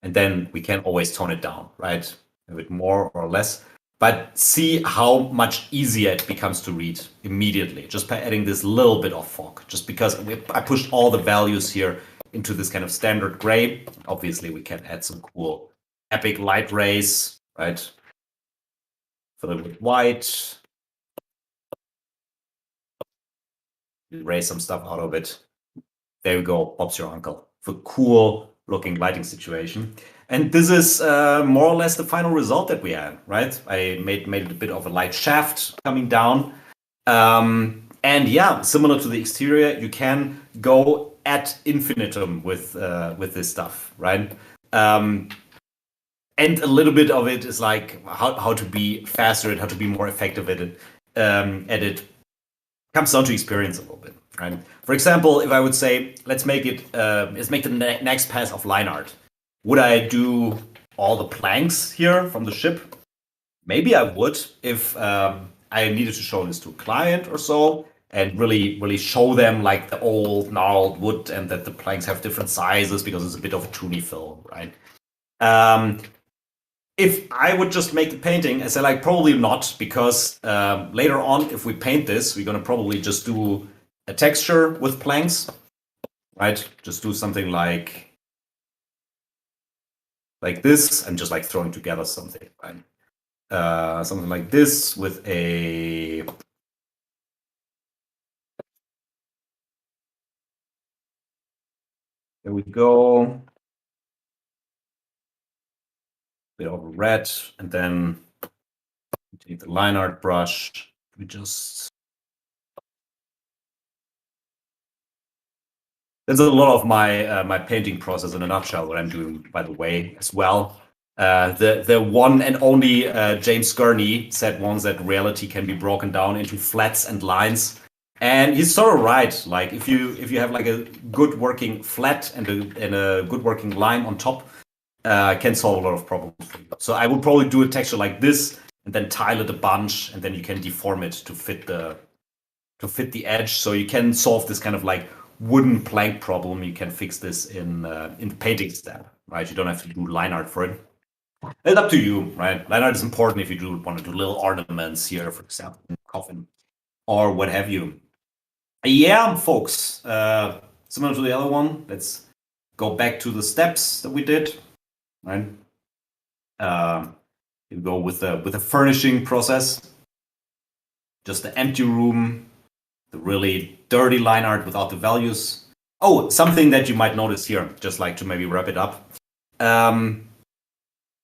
And then we can always tone it down, right? A bit more or less. But see how much easier it becomes to read immediately, just by adding this little bit of fog. Just because I pushed all the values here into this kind of standard gray. Obviously, we can add some cool epic light rays, right? Fill it with white. Erase some stuff out of it. There you go, Bob's your uncle. For cool looking lighting situation. And this is more or less the final result that we had, right? I made it a bit of a light shaft coming down. And yeah, similar to the exterior, you can go ad infinitum with this stuff, right? And a little bit of it is like how to be faster and how to be more effective at it. Comes down to experience a little bit, right? For example, if I would say, let's make the next pass of line art. Would I do all the planks here from the ship? Maybe I would if I needed to show this to a client or so and really show them like the old gnarled wood and that the planks have different sizes because it's a bit of a toony film, right? If I would just make the painting, I say like probably not, because later on, if we paint this, we're gonna probably just do a texture with planks, right? Just do something like this, and just like throwing together something, right? Something like this with a there we go. Bit of a red, and then take the line art brush. We just there's a lot of my my painting process in a nutshell. What I'm doing, by the way, as well. The one and only James Gurney said once that reality can be broken down into flats and lines, and he's sort of right. Like if you have like a good working flat and a good working line on top. Can solve a lot of problems for you. So I would probably do a texture like this, and then tile it a bunch, and then you can deform it to fit the edge. So you can solve this kind of like wooden plank problem. You can fix this in the painting step, right? You don't have to do line art for it. It's up to you, right? Line art is important if you want to do little ornaments here, for example, in the coffin, or what have you. Yeah, folks. Similar to the other one, let's go back to the steps that we did. Right, you go with the furnishing process, just the empty room, the really dirty line art without the values. Oh, something that you might notice here, just like to maybe wrap it up.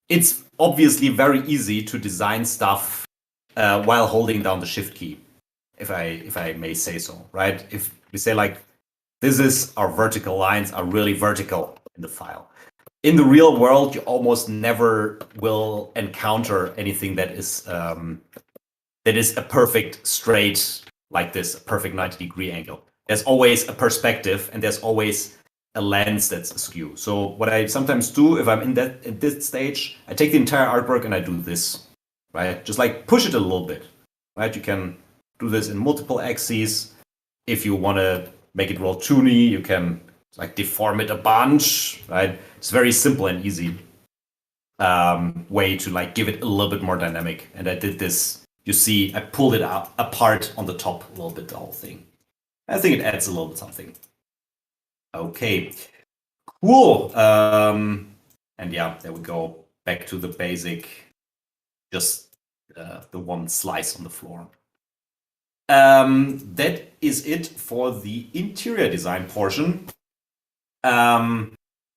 It's obviously very easy to design stuff while holding down the shift key, if I may say so, right? If we say like this is our vertical lines are really vertical in the file. In the real world, you almost never will encounter anything that is a perfect straight like this, a perfect 90-degree angle. There's always a perspective, and there's always a lens that's askew. So what I sometimes do, if I'm in this stage, I take the entire artwork and I do this, right? Just like push it a little bit, right? You can do this in multiple axes. If you want to make it roll toony, you can like deform it a bunch, right? It's very simple and easy way to like give it a little bit more dynamic. And I did this. You see, I pulled it apart on the top a little bit, the whole thing. I think it adds a little bit something. Okay, cool. And yeah, there we go. Back to the basic, just the one slice on the floor. That is it for the interior design portion.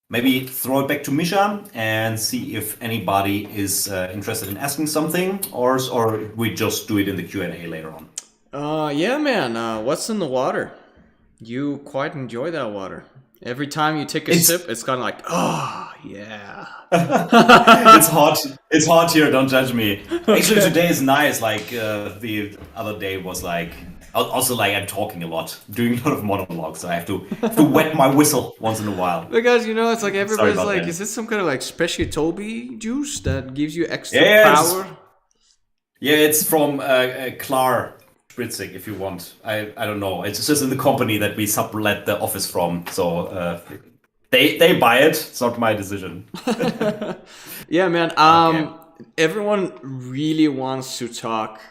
Maybe throw it back to Misha and see if anybody is interested in asking something, or we just do it in the Q&A later on. Yeah, man. What's in the water? You quite enjoy that water. Every time you take a sip, it's kind of like, oh, yeah. It's hot. It's hot here. Don't judge me. Actually, today is nice. Like the other day was like, also like I'm talking a lot, doing a lot of monologues, so I have to wet my whistle once in a while. Because it's like everybody's like, is this some kind of like special Toby juice that gives you extra power? It's from Klaus. Spritzig, if you want. I don't know. It's just in the company that we sublet the office from. So they buy it. It's not my decision. Yeah, man. Everyone really wants to talk.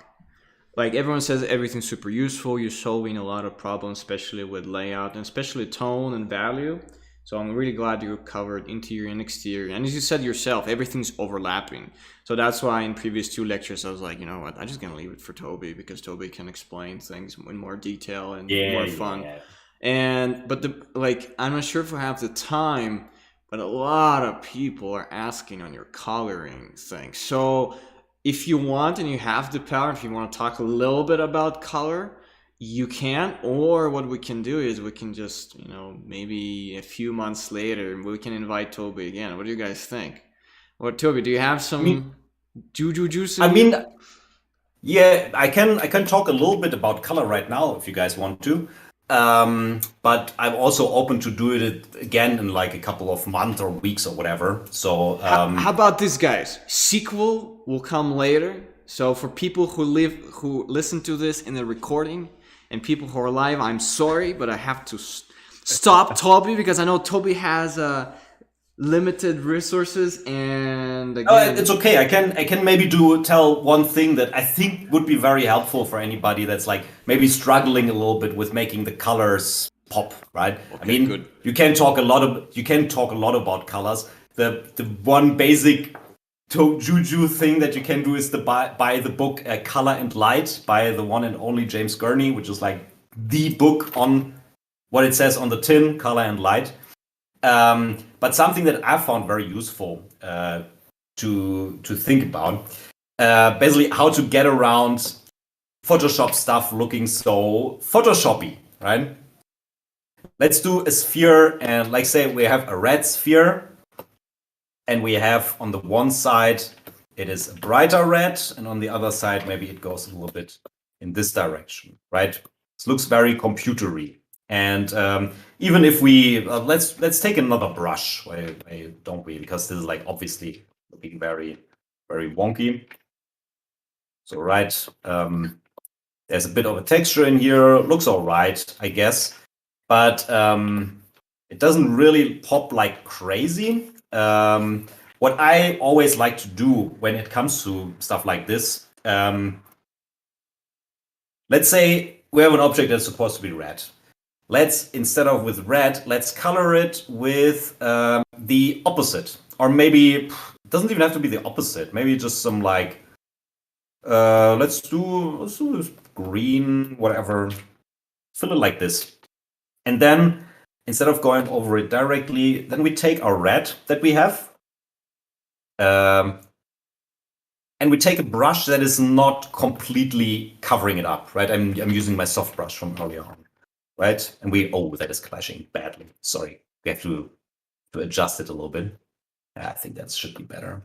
Like everyone says everything's super useful. You're solving a lot of problems, especially with layout and especially tone and value. So I'm really glad you covered interior and exterior. And as you said yourself, everything's overlapping. So that's why in previous 2 lectures, I was like, you know what, I'm just going to leave it for Toby because Toby can explain things in more detail and more fun. Yeah. But I'm not sure if we have the time, but a lot of people are asking on your coloring thing. So if you want and you have the power, if you want to talk a little bit about color, you can, or what we can do is we can just, maybe a few months later, we can invite Toby again. What do you guys think? What, Toby, do you have some juju juice? Yeah, I can talk a little bit about color right now if you guys want to. But I'm also open to do it again in like a couple of months or weeks or whatever. So how about this, guys? Sequel will come later. So for people who listen to this in the recording, and people who are live, I'm sorry, but I have to stop Toby because I know Toby has limited resources, and again, it's okay. I can maybe tell one thing that I think would be very helpful for anybody that's like maybe struggling a little bit with making the colors pop, right? Okay, I mean, good. You can talk a lot about colors. The one basic juju thing that you can do is buy the book Color and Light by the one and only James Gurney, which is like the book on what it says on the tin, Color and Light. But something that I found very useful to think about, basically how to get around Photoshop stuff looking so Photoshoppy, right? Let's do a sphere, and like say we have a red sphere. And we have on the one side, it is a brighter red, and on the other side, maybe it goes a little bit in this direction, right? This looks very computery. And even if we let's take another brush, don't we? Because this is like obviously looking very, very wonky. So right, there's a bit of a texture in here. Looks all right, I guess, but it doesn't really pop like crazy. What I always like to do when it comes to stuff like this, let's say we have an object that's supposed to be red. Instead of with red, let's color it with the opposite. Or maybe it doesn't even have to be the opposite. Maybe just some like, let's do this green, whatever. Fill it like this. And then instead of going over it directly, then we take our red that we have, and we take a brush that is not completely covering it up, right? I'm using my soft brush from earlier on. right? And that is clashing badly. Sorry, we have to adjust it a little bit. I think that should be better.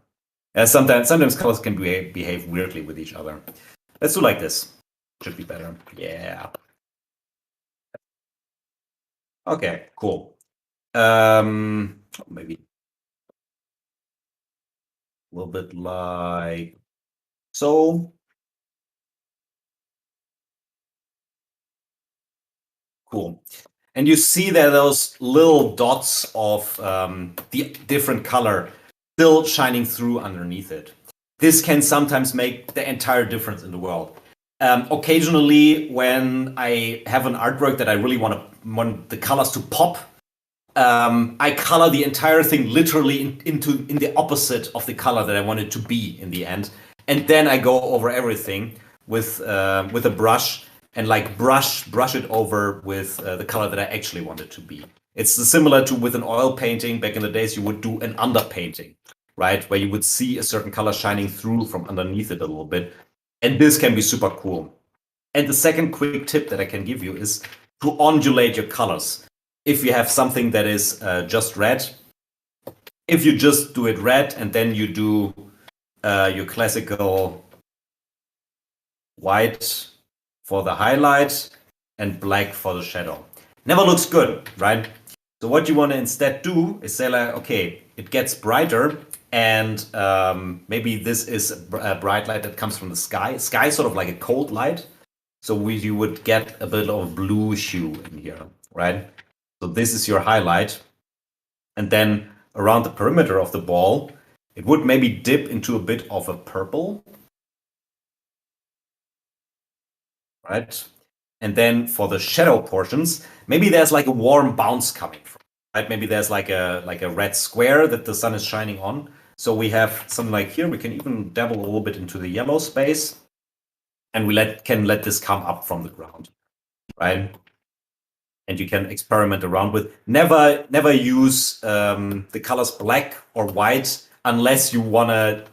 Sometimes colors can behave weirdly with each other. Let's do like this. Should be better. Yeah. Okay, cool. Maybe a little bit like so. Cool. And you see that those little dots of the different color still shining through underneath it. This can sometimes make the entire difference in the world. Occasionally, when I have an artwork that I really want the colors to pop, I color the entire thing literally in the opposite of the color that I want it to be in the end, and then I go over everything with a brush and like brush it over with the color that I actually want it to be. It's similar to with an oil painting. Back in the days, you would do an underpainting, right, where you would see a certain color shining through from underneath it a little bit, and this can be super cool. And the second quick tip that I can give you is to ondulate your colors. If you have something that is just red, if you just do it red and then you do your classical white for the highlight and black for the shadow, never looks good, right? So what you want to instead do is say like, okay, it gets brighter, and maybe this is a bright light that comes from the sky. Sky is sort of like a cold light, so you would get a bit of a blue hue in here, right? So this is your highlight. And then around the perimeter of the ball, it would maybe dip into a bit of a purple, right? And then for the shadow portions, maybe there's like a warm bounce coming from, right? Maybe there's like a red square that the sun is shining on. So we have something like here. We can even dabble a little bit into the yellow space, and we can let this come up from the ground, right? And you can experiment around with. Never use the colors black or white unless you want to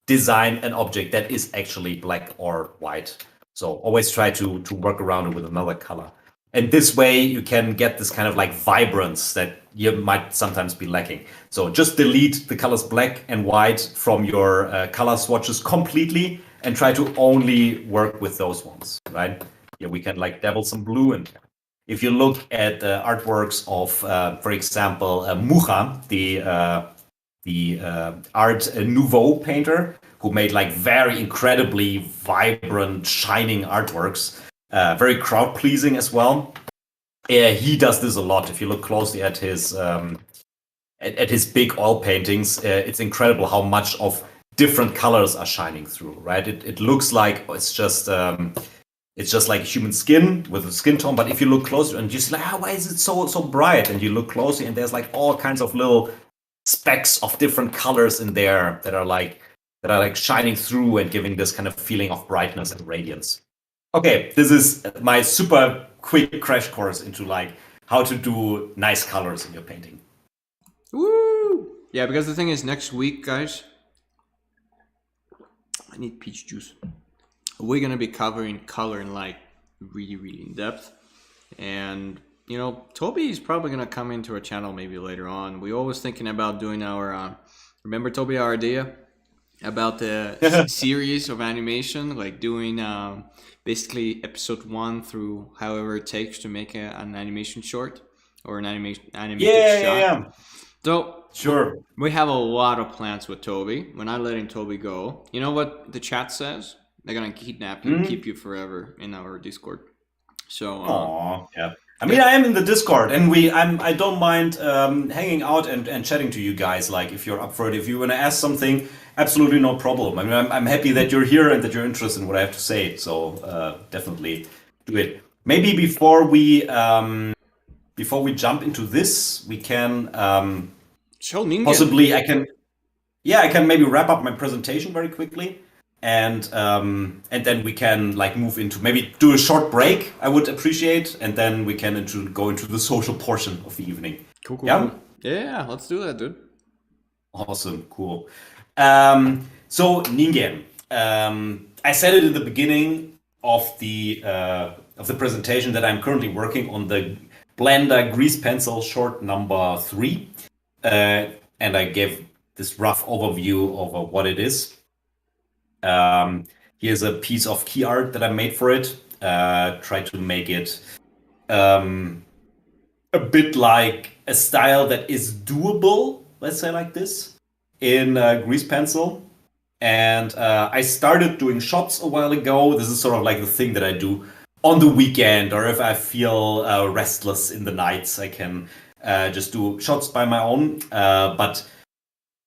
design an object that is actually black or white. So always try to work around it with another color. And this way you can get this kind of like vibrance that you might sometimes be lacking. So just delete the colors black and white from your color swatches completely and try to only work with those ones, right? Yeah, we can like dabble some blue in there. If you look at the artworks of, for example, Mucha, the Art Nouveau painter, who made like very incredibly vibrant, shining artworks, very crowd pleasing as well. He does this a lot. If you look closely at his big oil paintings, it's incredible how much of different colors are shining through. Right? It looks like it's just like human skin with a skin tone. But if you look closer and you see like, why is it so bright? And you look closely and there's like all kinds of little specks of different colors in there that are like shining through and giving this kind of feeling of brightness and radiance. Okay, this is my super quick crash course into like how to do nice colors in your painting. Woo! Yeah, because the thing is, next week, guys, I need peach juice. We're gonna be covering color in like really in depth, and you know, Toby is probably gonna come into our channel maybe later on. We're always thinking about doing our remember, Toby, our idea about the series of animation, like doing basically episode 1 through however it takes to make an animation short or an animated shot. Yeah. So sure, we have a lot of plans with Toby. We're not letting Toby go. You know what the chat says? They're gonna kidnap you and keep you forever in our Discord. So yeah. I mean, I am in the Discord, and I don't mind hanging out and chatting to you guys. Like, if you're up for it, if you want to ask something, absolutely no problem. I mean, I'm happy that you're here and that you're interested in what I have to say. So definitely do it. Maybe before we jump into this, we can show Ningen. Possibly I can maybe wrap up my presentation very quickly. And then we can like move into maybe do a short break. I would appreciate, and then we can go into the social portion of the evening. Cool. Yeah, yeah. Let's do that, dude. Awesome, cool. So Ningen, I said it in the beginning of the the presentation that I'm currently working on the Blender grease pencil short number 3, and I gave this rough overview of what it is. Here's a piece of key art that I made for it. Try to make it a bit like a style that is doable, let's say like this, in grease pencil. And I started doing shots a while ago. This is sort of like the thing that I do on the weekend, or if I feel restless in the nights, I can just do shots by my own. But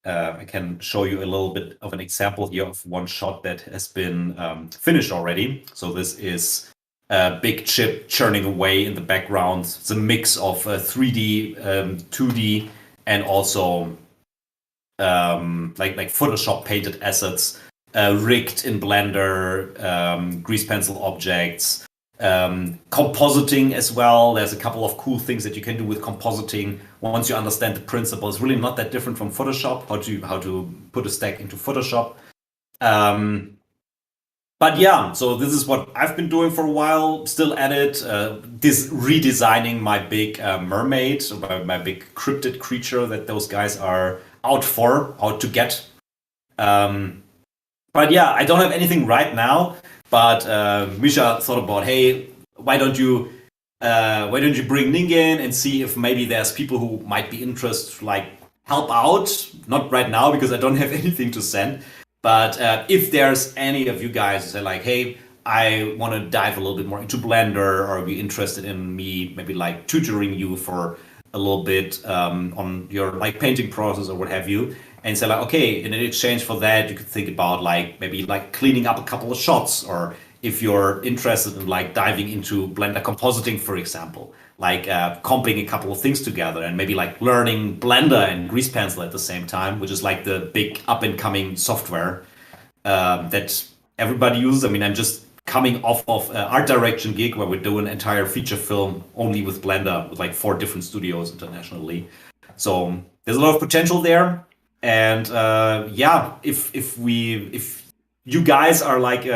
I can show you a little bit of an example here of one shot that has been finished already. So this is a big chip churning away in the background. It's a mix of 3D, 2D, and also like Photoshop painted assets, rigged in Blender, grease pencil objects, compositing as well. There's a couple of cool things that you can do with compositing once you understand the principle. It's really not that different from Photoshop, how to put a stack into Photoshop. But yeah, so this is what I've been doing for a while, still at it, redesigning my big mermaid, so my big cryptid creature that those guys are out to get. But yeah, I don't have anything right now, but Misha thought about, hey, why don't you bring Ningen and see if maybe there's people who might be interested to like help out? Not right now because I don't have anything to send. But if there's any of you guys who say like, hey, I want to dive a little bit more into Blender, or be interested in me maybe like tutoring you for a little bit on your like painting process or what have you, and say like, okay, in exchange for that, you could think about like maybe like cleaning up a couple of shots, or if you're interested in like diving into Blender compositing, for example, like comping a couple of things together and maybe like learning Blender and grease pencil at the same time, which is like the big up and coming software that everybody uses. I mean, I'm just coming off of an art direction gig where we do an entire feature film only with Blender with like 4 different studios internationally. So there's a lot of potential there. And yeah, if you guys are like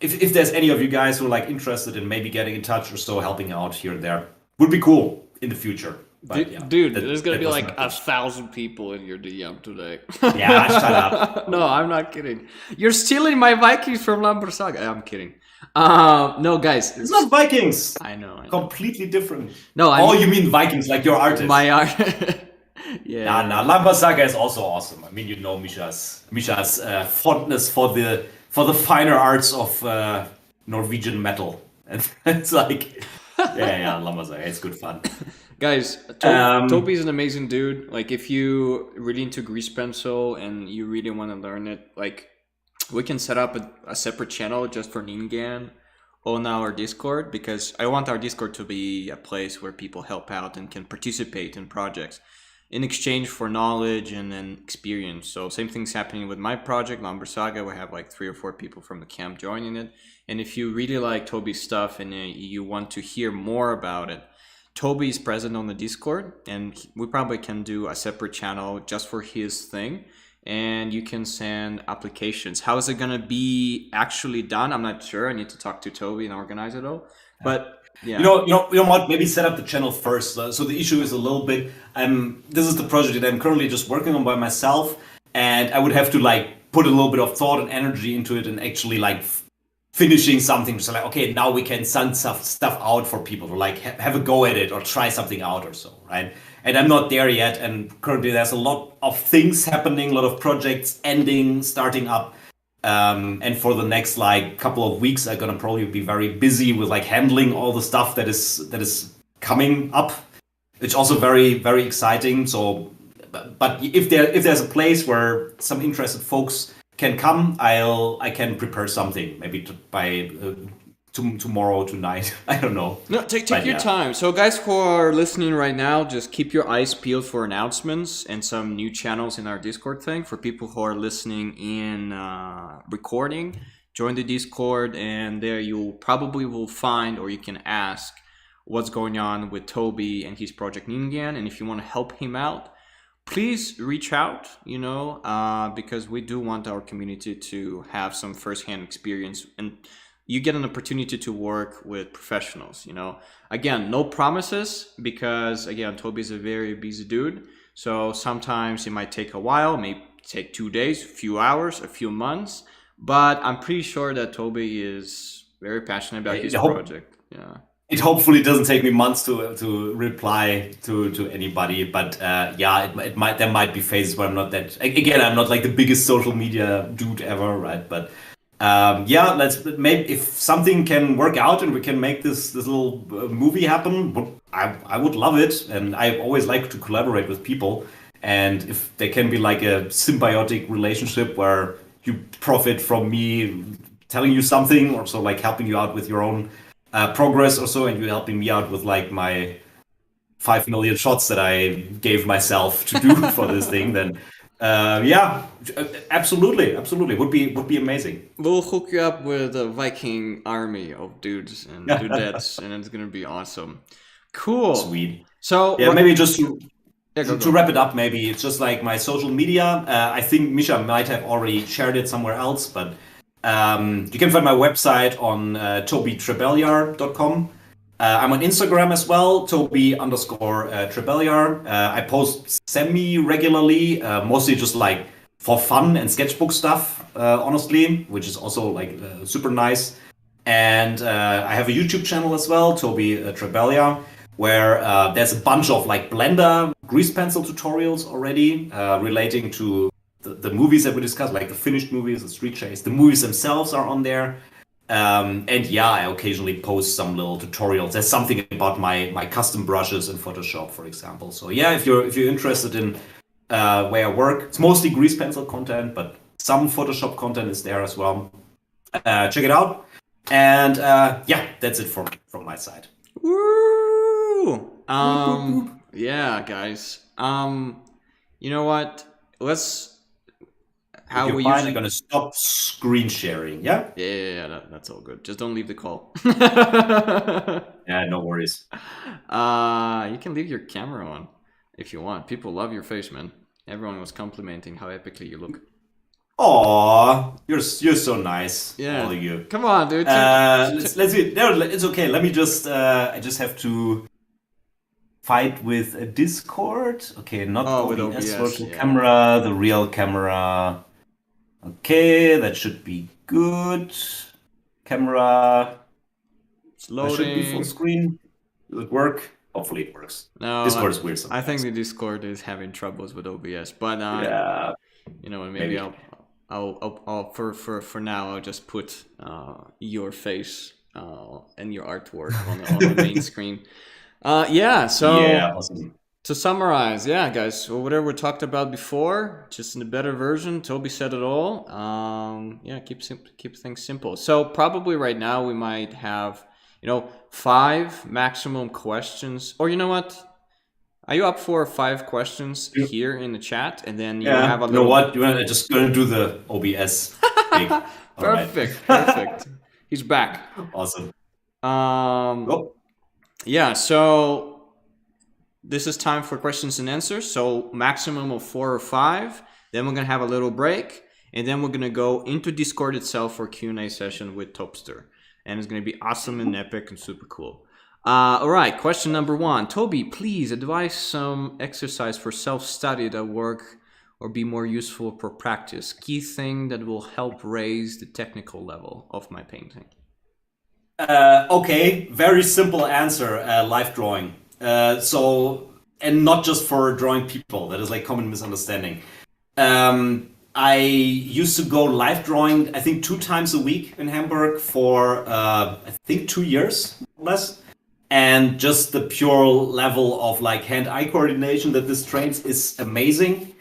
if there's any of you guys who are like interested in maybe getting in touch or so, helping out here and there, would be cool in the future. But, yeah, dude, there's gonna be like 1,000 people in your DM today. Yeah, shut up. No, I'm not kidding. You're stealing my Vikings from Lamborghini. I'm kidding. No, guys, it's not Vikings. I know. Completely different. No, you mean Vikings, like your artist? My art. Yeah. Nah, Lamborghini is also awesome. I mean, you know Misha's fondness for the finer arts of Norwegian metal, and it's like, yeah, Lamborghini, it's good fun. Guys, Toby's an amazing dude. Like, if you really into grease pencil and you really want to learn it, like, we can set up a separate channel just for Ningen on our Discord, because I want our Discord to be a place where people help out and can participate in projects in exchange for knowledge and experience. So same thing's happening with my project, Lumber Saga. We have like 3 or 4 people from the camp joining it. And if you really like Toby's stuff and you want to hear more about it, Toby is present on the Discord, and we probably can do a separate channel just for his thing, and you can send applications. How is it going to be actually done? I'm not sure. I need to talk to Toby and organize it all. But yeah. You know what? Maybe set up the channel first. So the issue is a little bit, this is the project that I'm currently just working on by myself, and I would have to like put a little bit of thought and energy into it and actually like finishing something. So like, okay, now we can send stuff out for people to like have a go at it or try something out or so, right? And I'm not there yet. And currently there's a lot of things happening, a lot of projects ending, starting up. And for the next like couple of weeks, I'm gonna probably be very busy with like handling all the stuff that is coming up. It's also very, very exciting. So, but if there's a place where some interested folks can come, I can prepare something maybe by tomorrow, tonight. I don't know. No, take your time. So guys who are listening right now, just keep your eyes peeled for announcements and some new channels in our Discord thing. For people who are listening in recording, join the Discord, and there you probably will find, or you can ask, what's going on with Toby and his project Ningen. And if you want to help him out, please reach out, because we do want our community to have some firsthand experience. And you get an opportunity to work with professionals, you know. Again, no promises, because again, Toby's a very busy dude. So sometimes it might take a while, maybe take 2 days, a few hours, a few months. But I'm pretty sure that Toby is very passionate about his project. Yeah. It hopefully doesn't take me months to reply to anybody, but yeah, it might, there might be phases where I'm not that. Again, I'm not like the biggest social media dude ever, right? But yeah, let's maybe if something can work out and we can make this little movie happen, I would love it, and I always like to collaborate with people, and if there can be like a symbiotic relationship where you profit from me telling you something, or so like helping you out with your own progress or so, and you helping me out with like my 5 million shots that I gave myself to do for this thing, then yeah, absolutely, would be amazing. We'll hook you up with a Viking army of dudes and dudettes, and it's gonna be awesome. Cool. Sweet. So yeah, maybe just to wrap it up, maybe it's just like my social media. I think Misha might have already shared it somewhere else, but you can find my website on tobytrebelliar.com. I'm on Instagram as well, Toby_Trebelliar. I post semi-regularly, mostly just like for fun and sketchbook stuff, honestly, which is also like super nice. And I have a YouTube channel as well, Toby Trebelliar, where there's a bunch of like Blender grease pencil tutorials already relating to the movies that we discussed, like the finished movies, the Street Chase. The movies themselves are on there. And yeah, I occasionally post some little tutorials. There's something about my custom brushes in Photoshop, for example. So yeah, if you're interested in where I work, it's mostly grease pencil content, but some Photoshop content is there as well. Check it out. And yeah, that's it from my side. Woo! Yeah, guys. You know what? How you're finally gonna stop screen sharing, yeah? Yeah, that's all good. Just don't leave the call. Yeah, no worries. You can leave your camera on if you want. People love your face, man. Everyone was complimenting how epically you look. Aw, you're so nice. Yeah, all of you. Come on, dude. Let's see. No, it's okay. Let me just. I just have to fight with a Discord. Okay, not OBS virtual camera, the real camera. Okay, that should be good. Camera. It's loading. That should be full screen. Will it work? Hopefully it works. No, Discord is weird sometimes. I think the Discord is having troubles with OBS, but yeah, you know, maybe I'll for now I'll just put your face and your artwork on the main screen. Yeah. So yeah, awesome. To summarize, yeah, guys, so whatever we talked about before, just in a better version. Toby said it all. Yeah, keep things simple. So probably right now we might have, 5 maximum questions, or you know what? Are you up for 5 questions here in the chat, and then you have a little... You know what? You're just gonna do the OBS thing. Perfect. He's back. Awesome. Yeah. So. This is time for questions and answers. So maximum of 4 or 5. Then we're going to have a little break. And then we're going to go into Discord itself for Q&A session with Topster. And it's going to be awesome and epic and super cool. All right. Question number 1. Toby, please advise some exercise for self-study that work or be more useful for practice. Key thing that will help raise the technical level of my painting. Okay. Very simple answer. Live drawing. And not just for drawing people, that is like common misunderstanding. I used to go live drawing, I think 2 times a week in Hamburg for, I think 2 years, less. And just the pure level of like hand-eye coordination that this trains is amazing.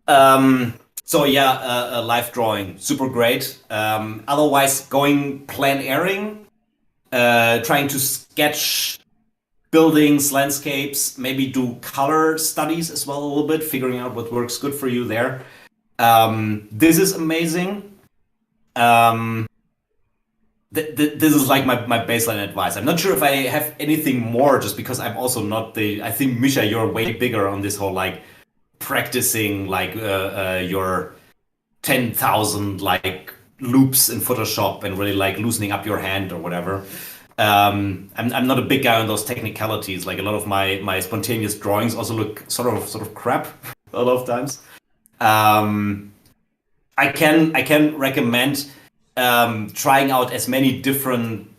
So yeah, live drawing, super great. Otherwise going plein airing, trying to sketch buildings, landscapes, maybe do color studies as well a little bit, figuring out what works good for you there. This is amazing. This is like my baseline advice. I'm not sure if I have anything more, just because I'm also not I think, Misha, you're way bigger on this whole like practicing like your 10,000 like loops in Photoshop and really like loosening up your hand or whatever. I'm not a big guy on those technicalities. Like a lot of my spontaneous drawings also look sort of crap a lot of times. I can recommend trying out as many different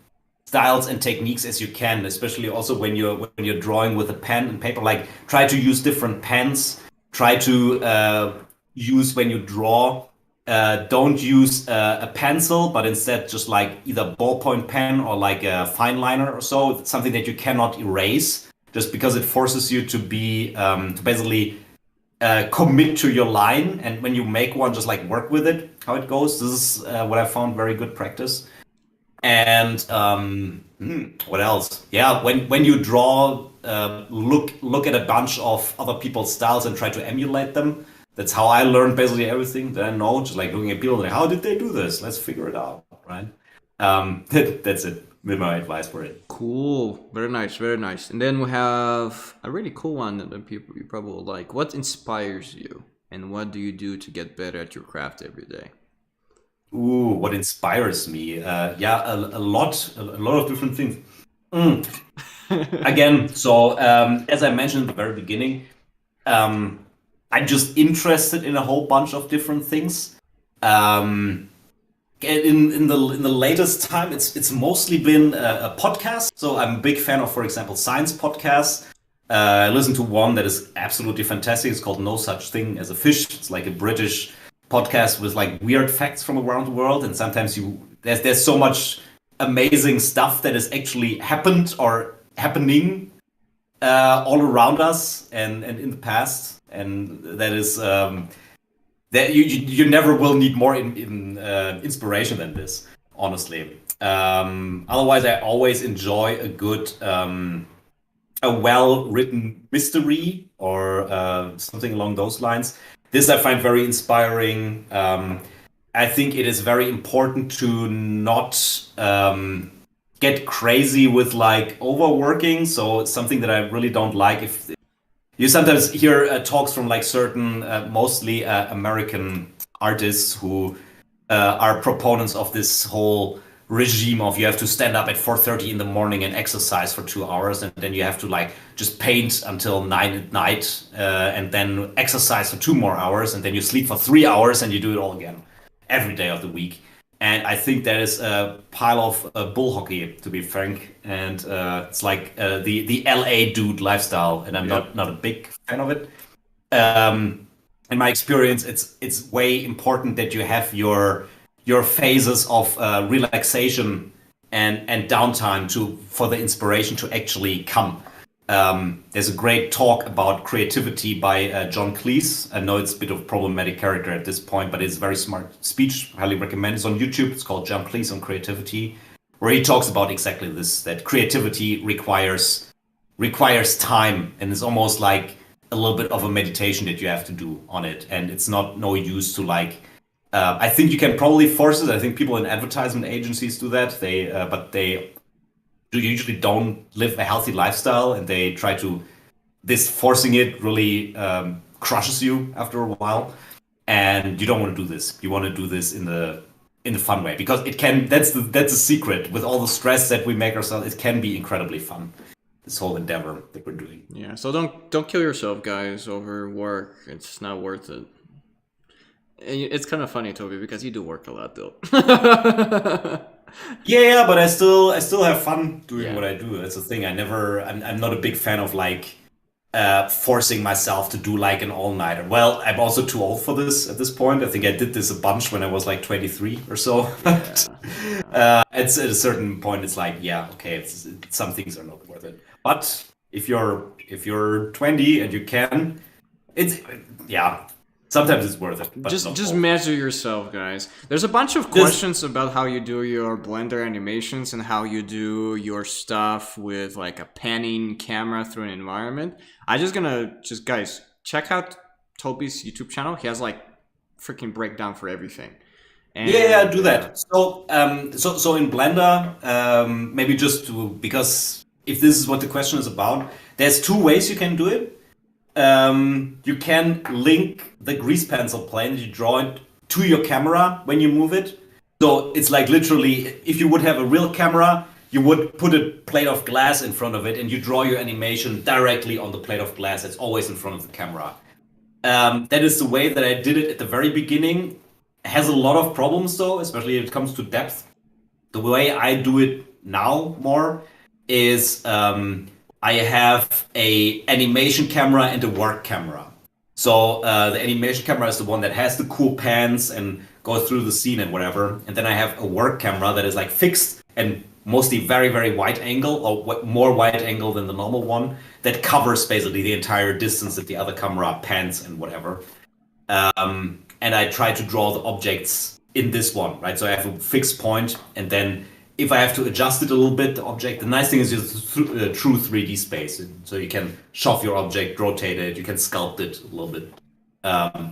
styles and techniques as you can, especially also when you're drawing with a pen and paper. Like try to use different pens. Try to use when you draw. Don't use a pencil, but instead just like either ballpoint pen or like a fine liner or so. It's something that you cannot erase, just because it forces you to be to basically commit to your line. And when you make one, just like work with it, how it goes. This is what I found very good practice. And what else? Yeah, when you draw, look at a bunch of other people's styles and try to emulate them. That's how I learned basically everything that I know. Just like looking at people, like, how did they do this? Let's figure it out, right? That's it. With my advice for it. Cool. Very nice. Very nice. And then we have a really cool one that people you probably will like. What inspires you, and what do you do to get better at your craft every day? Ooh, what inspires me? Yeah, a lot of different things. Mm. Again, so as I mentioned at the very beginning, I'm just interested in a whole bunch of different things. In the latest time, it's mostly been a podcast. So I'm a big fan of, for example, science podcasts. I listen to one that is absolutely fantastic. It's called No Such Thing as a Fish. It's like a British podcast with like weird facts from around the world, and sometimes there's so much amazing stuff that has actually happened or happening all around us and in the past, and that is that you never will need more inspiration than this, honestly. Otherwise, I always enjoy a good a well-written mystery or something along those lines. This I find very inspiring. I think it is very important to not get crazy with like overworking. So it's something that I really don't like. If you sometimes hear talks from like certain, mostly American artists who are proponents of this whole regime of you have to stand up at 4:30 in the morning and exercise for 2 hours, and then you have to like just paint until 9 at night, and then exercise for 2 more hours, and then you sleep for 3 hours, and you do it all again every day of the week. And I think that is a pile of bull hockey, to be frank. And it's like the LA dude lifestyle, and I'm not a big fan of it. In my experience, it's way important that you have your phases of relaxation and downtime for the inspiration to actually come. There's a great talk about creativity by John Cleese. I know it's a bit of a problematic character at this point, but it's a very smart speech. Highly recommend. It's on YouTube. It's called John Cleese on Creativity, where he talks about exactly this, that creativity requires time, and it's almost like a little bit of a meditation that you have to do on it. And it's no use to like, I think you can probably force it. I think people in advertisement agencies do that. But they usually don't live a healthy lifestyle, and they try to. This forcing it really crushes you after a while, and you don't want to do this. You want to do this in the fun way, because it can. That's the secret. With all the stress that we make ourselves, it can be incredibly fun. This whole endeavor that we're doing. Yeah. So don't kill yourself, guys, over work. It's not worth it. It's kind of funny, Toby, because you do work a lot, though. Yeah, but I still have fun doing what I do. That's the thing. I'm not a big fan of like forcing myself to do like an all-nighter. Well, I'm also too old for this at this point. I think I did this a bunch when I was like 23 or so. At a certain point, it's like, yeah, okay, some things are not worth it. But if you're 20 and you can, sometimes it's worth it. But just measure yourself, guys. There's a bunch of questions about how you do your Blender animations and how you do your stuff with like a panning camera through an environment. Guys, check out Toby's YouTube channel. He has like freaking breakdown for everything. And, do that. So in Blender, maybe because if this is what the question is about, there's 2 ways you can do it. You can link the grease pencil plane that you draw it to your camera when you move it, So it's like literally, if you would have a real camera, you would put a plate of glass in front of it and you draw your animation directly on the plate of glass that's always in front of the camera. That is the way that I did it at the very beginning. It has a lot of problems though, especially when it comes to depth. The way I do it now more is I have a animation camera and a work camera. So the animation camera is the one that has the cool pans and goes through the scene and whatever. And then I have a work camera that is like fixed and mostly very, very wide angle, or more wide angle than the normal one, that covers basically the entire distance that the other camera pans and whatever. And I try to draw the objects in this one, right? So I have a fixed point, and then if I have to adjust it a little bit, the object, the nice thing is just true 3D space. So you can shove your object, rotate it, you can sculpt it a little bit.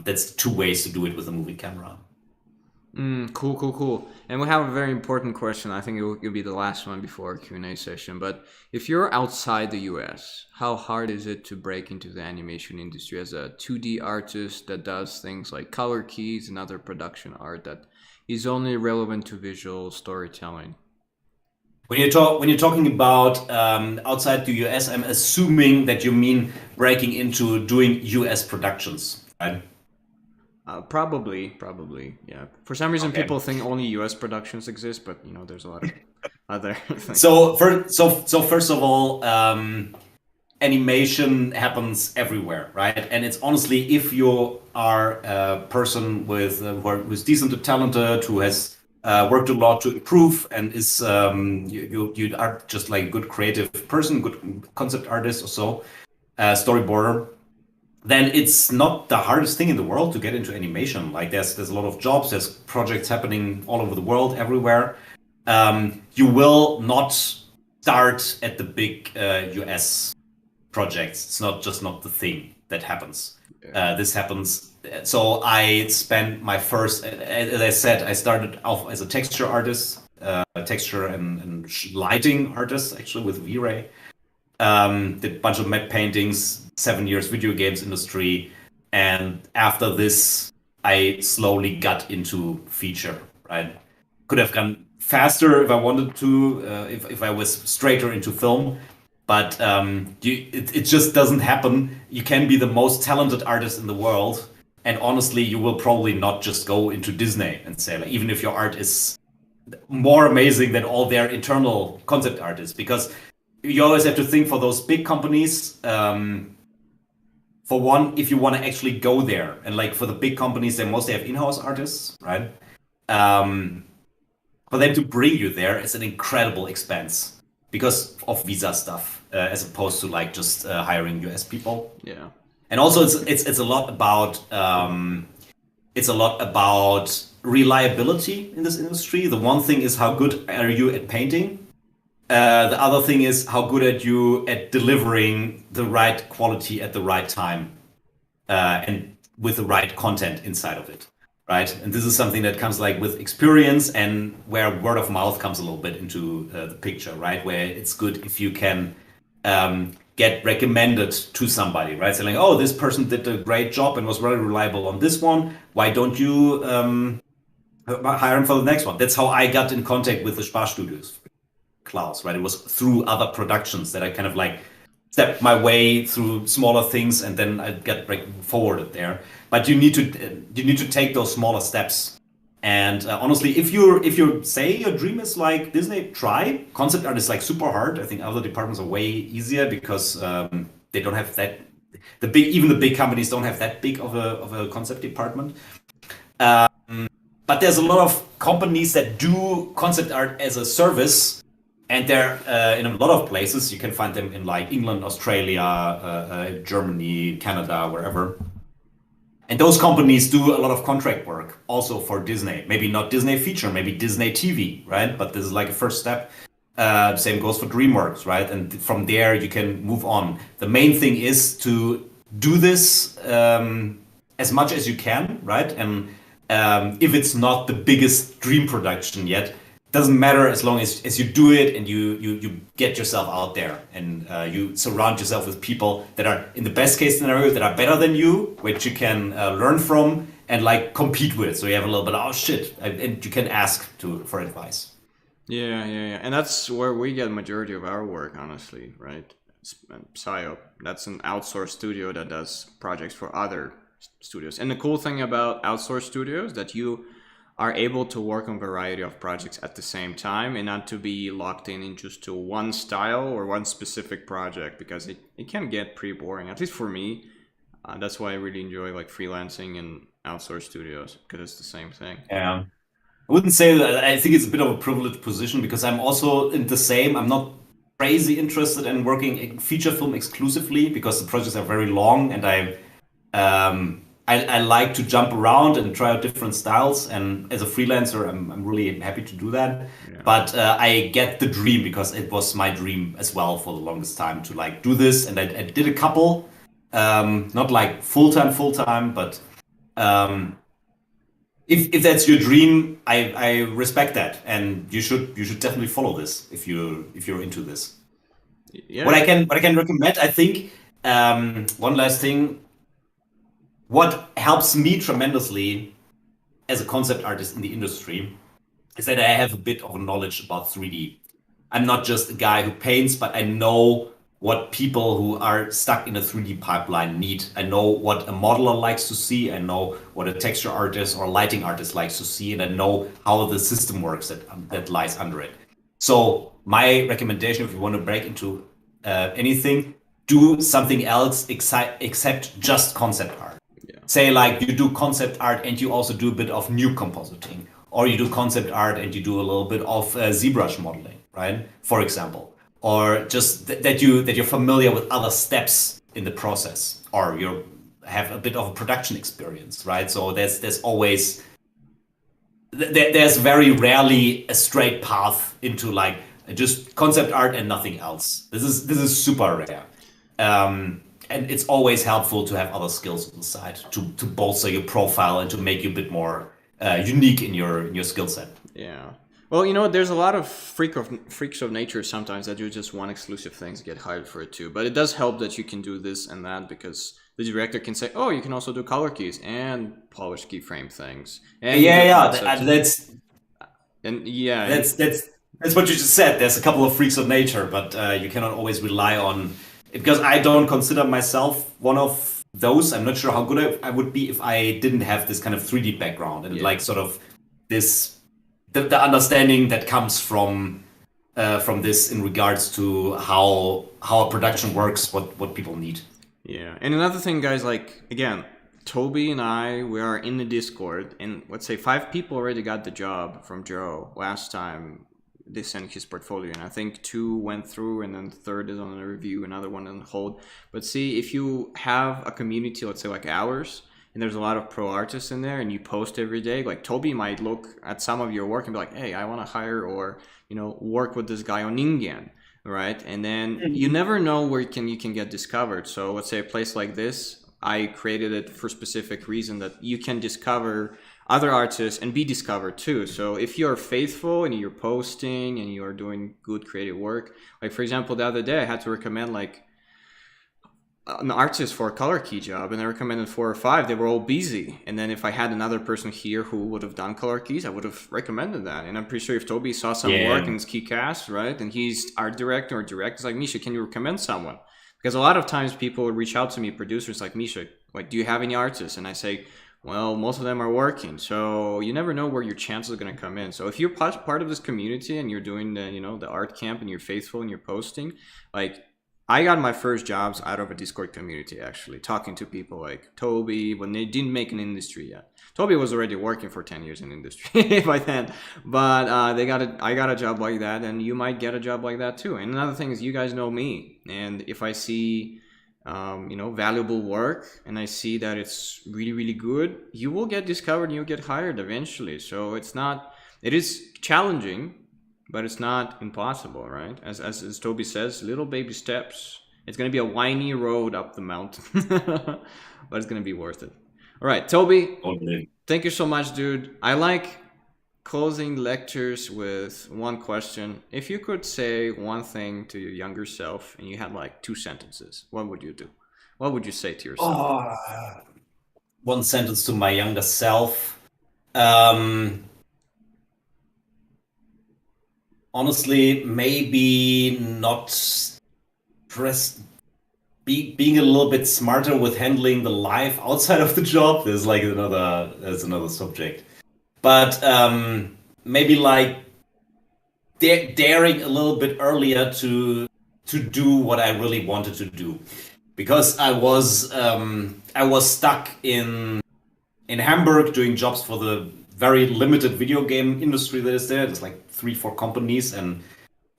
That's two ways to do it with a movie camera. Cool. And we have a very important question. I think it will be the last one before our Q&A session. But if you're outside the US, how hard is it to break into the animation industry as a 2D artist that does things like color keys and other production art that is only relevant to visual storytelling? When you're talking about outside the US, I'm assuming that you mean breaking into doing US productions, right? Probably, yeah. For some reason, Okay. people think only U.S. productions exist, but there's a lot of other things. So first of all, animation happens everywhere, right? And it's honestly, if you are a person who's decent and talented, who has worked a lot to improve, and is you are just like a good creative person, good concept artist or so, storyboarder, then it's not the hardest thing in the world to get into animation. Like there's a lot of jobs, there's projects happening all over the world, everywhere. You will not start at the big US projects. It's not the thing that happens. This happens. So I spent my first, as I said, I started off as a texture artist, texture and lighting artist, actually, with V-Ray. Did a bunch of matte paintings, 7 years video games industry, and after this I slowly got into feature, right? Could have gone faster if I wanted to, if I was straighter into film, but it just doesn't happen. You can be the most talented artist in the world, and honestly you will probably not just go into Disney and say, like, even if your art is more amazing than all their internal concept artists, because you always have to think for those big companies. For one, if you want to actually go there, and like for the big companies, they mostly have in-house artists, right? For them to bring you there, it's an incredible expense because of visa stuff, as opposed to like just hiring US people. Yeah. And also, it's a lot about reliability in this industry. The one thing is, how good are you at painting? The other thing is, how good are you at delivering the right quality at the right time, and with the right content inside of it, right? And this is something that comes like with experience, and where word of mouth comes a little bit into the picture, right? Where it's good if you can get recommended to somebody, right? Saying like, oh, this person did a great job and was very reliable on this one. Why don't you hire him for the next one? That's how I got in contact with the Spar Studios. Klaus, right? It was through other productions that I kind of like stepped my way through smaller things, and then I got forwarded there. But you need to take those smaller steps. And honestly, if you say your dream is like Disney, try. Concept art is like super hard. I think other departments are way easier because they don't have that. Even the big companies don't have that big of a concept department. But there's a lot of companies that do concept art as a service. And they're in a lot of places. You can find them in like England, Australia, Germany, Canada, wherever. And those companies do a lot of contract work also for Disney. Maybe not Disney feature, maybe Disney TV, right? But this is like a first step. Same goes for DreamWorks, right? And from there you can move on. The main thing is to do this as much as you can, right? And if it's not the biggest dream production yet, doesn't matter as long as you do it and you get yourself out there and you surround yourself with people that are in the best case scenario that are better than you, which you can learn from and like compete with. So you have a little bit of, oh shit, and you can ask for advice. Yeah. And that's where we get majority of our work, honestly, right? Psyop, that's an outsourced studio that does projects for other studios. And the cool thing about outsourced studios that you are able to work on a variety of projects at the same time and not to be locked in just to one style or one specific project, because it can get pretty boring, at least for me. That's why I really enjoy like freelancing and outsourced studios, because it's the same thing. Yeah. I wouldn't say that. I think it's a bit of a privileged position because I'm also in the same. I'm not crazy interested in working in feature film exclusively because the projects are very long and I like to jump around and try out different styles. And as a freelancer, I'm really happy to do that. Yeah. But I get the dream because it was my dream as well for the longest time to like do this. And I did a couple, not like full time, but if that's your dream, I respect that, and you should definitely follow this if you're into this. Yeah. What I can recommend, I think, one last thing. What helps me tremendously as a concept artist in the industry is that I have a bit of a knowledge about 3D. I'm not just a guy who paints, but I know what people who are stuck in a 3D pipeline need. I know what a modeler likes to see. I know what a texture artist or lighting artist likes to see, and I know how the system works that lies under it. So my recommendation, if you want to break into anything, do something else except just concept art. Yeah. Say like you do concept art and you also do a bit of new compositing, or you do concept art and you do a little bit of ZBrush modeling, right? For example, or just that you're familiar with other steps in the process, or you have a bit of a production experience, right? So there's always there's very rarely a straight path into like just concept art and nothing else. This is super rare. And it's always helpful to have other skills on the side to bolster your profile and to make you a bit more unique in your skill set. Yeah. Well, you know, there's a lot of freaks of nature sometimes that do just want exclusive things, get hired for it too. But it does help that you can do this and that, because the director can say, "Oh, you can also do color keys and polish keyframe things." And That's what you just said. There's a couple of freaks of nature, but you cannot always rely on. Because I don't consider myself one of those. I'm not sure how good I would be if I didn't have this kind of 3D background and like sort of this the understanding that comes from this in regards to how a production works, what people need. Yeah, and another thing, guys, like again, Toby and I, we are in the Discord, and let's say 5 people already got the job from Joe last time they sent his portfolio, and I think 2 went through, and then the third is on a review, another one on hold. But see, if you have a community, let's say like ours, and there's a lot of pro artists in there, and you post every day, like Toby might look at some of your work and be like, "Hey, I want to hire or work with this guy on Ningen," right? And then you never know where you can get discovered. So let's say a place like this, I created it for a specific reason that you can discover other artists and be discovered too. So if you're faithful and you're posting and you're doing good creative work, like for example, the other day I had to recommend like an artist for a color key job, and I recommended 4 or 5. They were all busy, and then if I had another person here who would have done color keys, I would have recommended that. And I'm pretty sure if Toby saw some work in his key cast, right, and he's art director or director, like, "Misha, can you recommend someone?" Because a lot of times people would reach out to me, producers like, "Misha, like, do you have any artists?" And I say, well, most of them are working, so you never know where your chances are going to come in. So if you're part of this community and you're doing the art camp and you're faithful and you're posting, like I got my first jobs out of a Discord community, actually talking to people like Toby when they didn't make an industry yet. Toby was already working for 10 years in industry by then, but I got a job like that, and you might get a job like that too. And another thing is, you guys know me, and if I see valuable work and I see that it's really, really good, you will get discovered and you'll get hired eventually. So it is challenging, but it's not impossible, right? As Toby says, little baby steps. It's going to be a windy road up the mountain, but it's going to be worth it. All right, Toby, thank you so much, dude. I like closing lectures with one question. If you could say one thing to your younger self and you had like 2 sentences, what would you do? What would you say to yourself? Oh, one sentence to my younger self. Um, Honestly, maybe not stress. Being a little bit smarter with handling the life outside of the job. There's another subject. But maybe like daring a little bit earlier to do what I really wanted to do, because I was stuck in Hamburg doing jobs for the very limited video game industry that is there. There's like 3-4 companies, and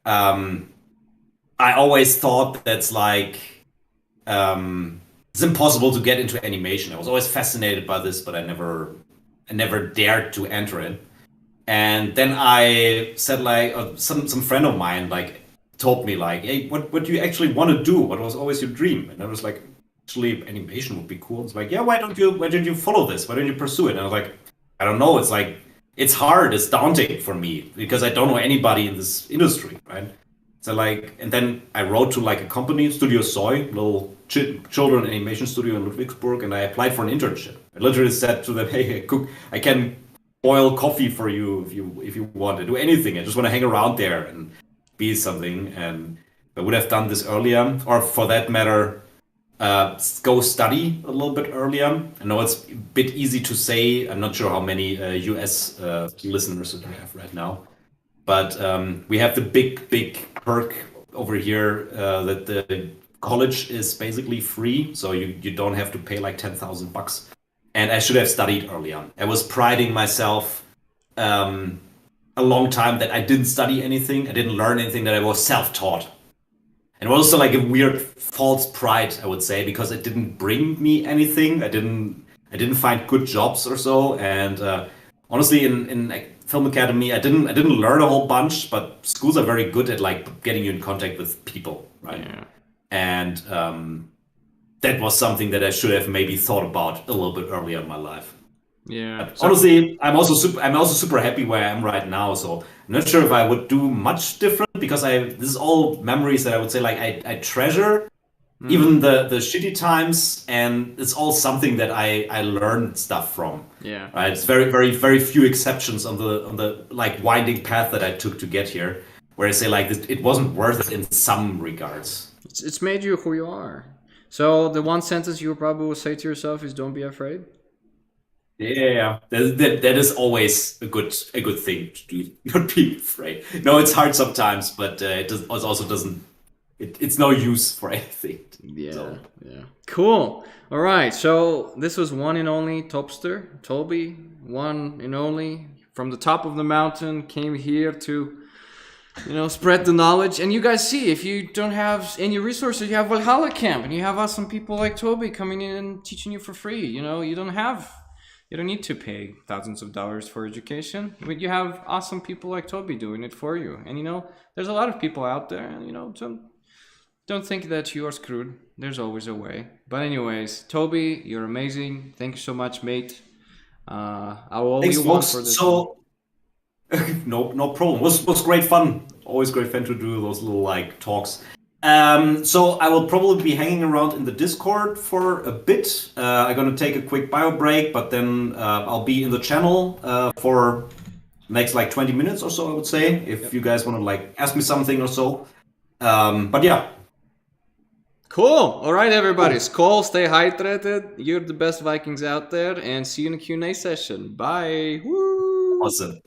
I always thought that's like it's impossible to get into animation. I was always fascinated by this, but I never dared to enter it. And then I said like some friend of mine like told me like, hey, what do you actually want to do? What was always your dream? And I was like, actually animation would be cool. It's like, yeah, why don't you follow this? Why don't you pursue it? And I was like, I don't know. It's like, it's hard. It's daunting for me because I don't know anybody in this industry, right? So like, and then I wrote to like a company, Studio Soy, little children animation studio in Ludwigsburg, and I applied for an internship. I literally said to them, hey, I can boil coffee for you if you want to do anything. I just want to hang around there and be something. And I would have done this earlier, or for that matter, go study a little bit earlier. I know it's a bit easy to say. I'm not sure how many US listeners we have right now, but we have the big perk over here that the college is basically free, so you don't have to pay like $10,000. And I should have studied earlier. I was priding myself a long time that I didn't study anything. I didn't learn anything, that I was self-taught. And also like a weird false pride, I would say, because it didn't bring me anything. I didn't find good jobs or so. And honestly, in film academy, I didn't learn a whole bunch. But schools are very good at like getting you in contact with people, right? Yeah. And that was something that I should have maybe thought about a little bit earlier in my life. Yeah. Honestly, I'm also super happy where I am right now. So I'm not sure if I would do much different, because this is all memories that I would say like I treasure, even the shitty times, and it's all something that I learned stuff from. Yeah. Right. It's very very few exceptions on the like winding path that I took to get here, where I say like it wasn't worth it in some regards. It's made you who you are. So the one sentence you probably would say to yourself is, "Don't be afraid." Yeah, that is always a good thing to do. Not be afraid. No, it's hard sometimes, but it also doesn't. It's no use for anything. Yeah, So. yeah. Cool. All right. So this was one and only Topster, Toby, one and only from the top of the mountain, came here to, spread the knowledge. And you guys see, if you don't have any resources, you have Valhalla Camp, and you have awesome people like Toby coming in and teaching you for free. You don't need to pay thousands of dollars for education. But you have awesome people like Toby doing it for you. And there's a lot of people out there, and don't think that you are screwed. There's always a way. But anyways, Toby, you're amazing. Thank you so much, mate. I'll owe you one for this. So no problem. Was great fun. Always great fun to do those little like talks. So I will probably be hanging around in the Discord for a bit. I'm gonna take a quick bio break, but then I'll be in the channel for next like 20 minutes or so, I would say, if you guys want to like ask me something or so. But yeah. Cool. All right, everybody. Skål, stay hydrated. You're the best Vikings out there, and see you in the Q&A session. Bye. Woo! Awesome.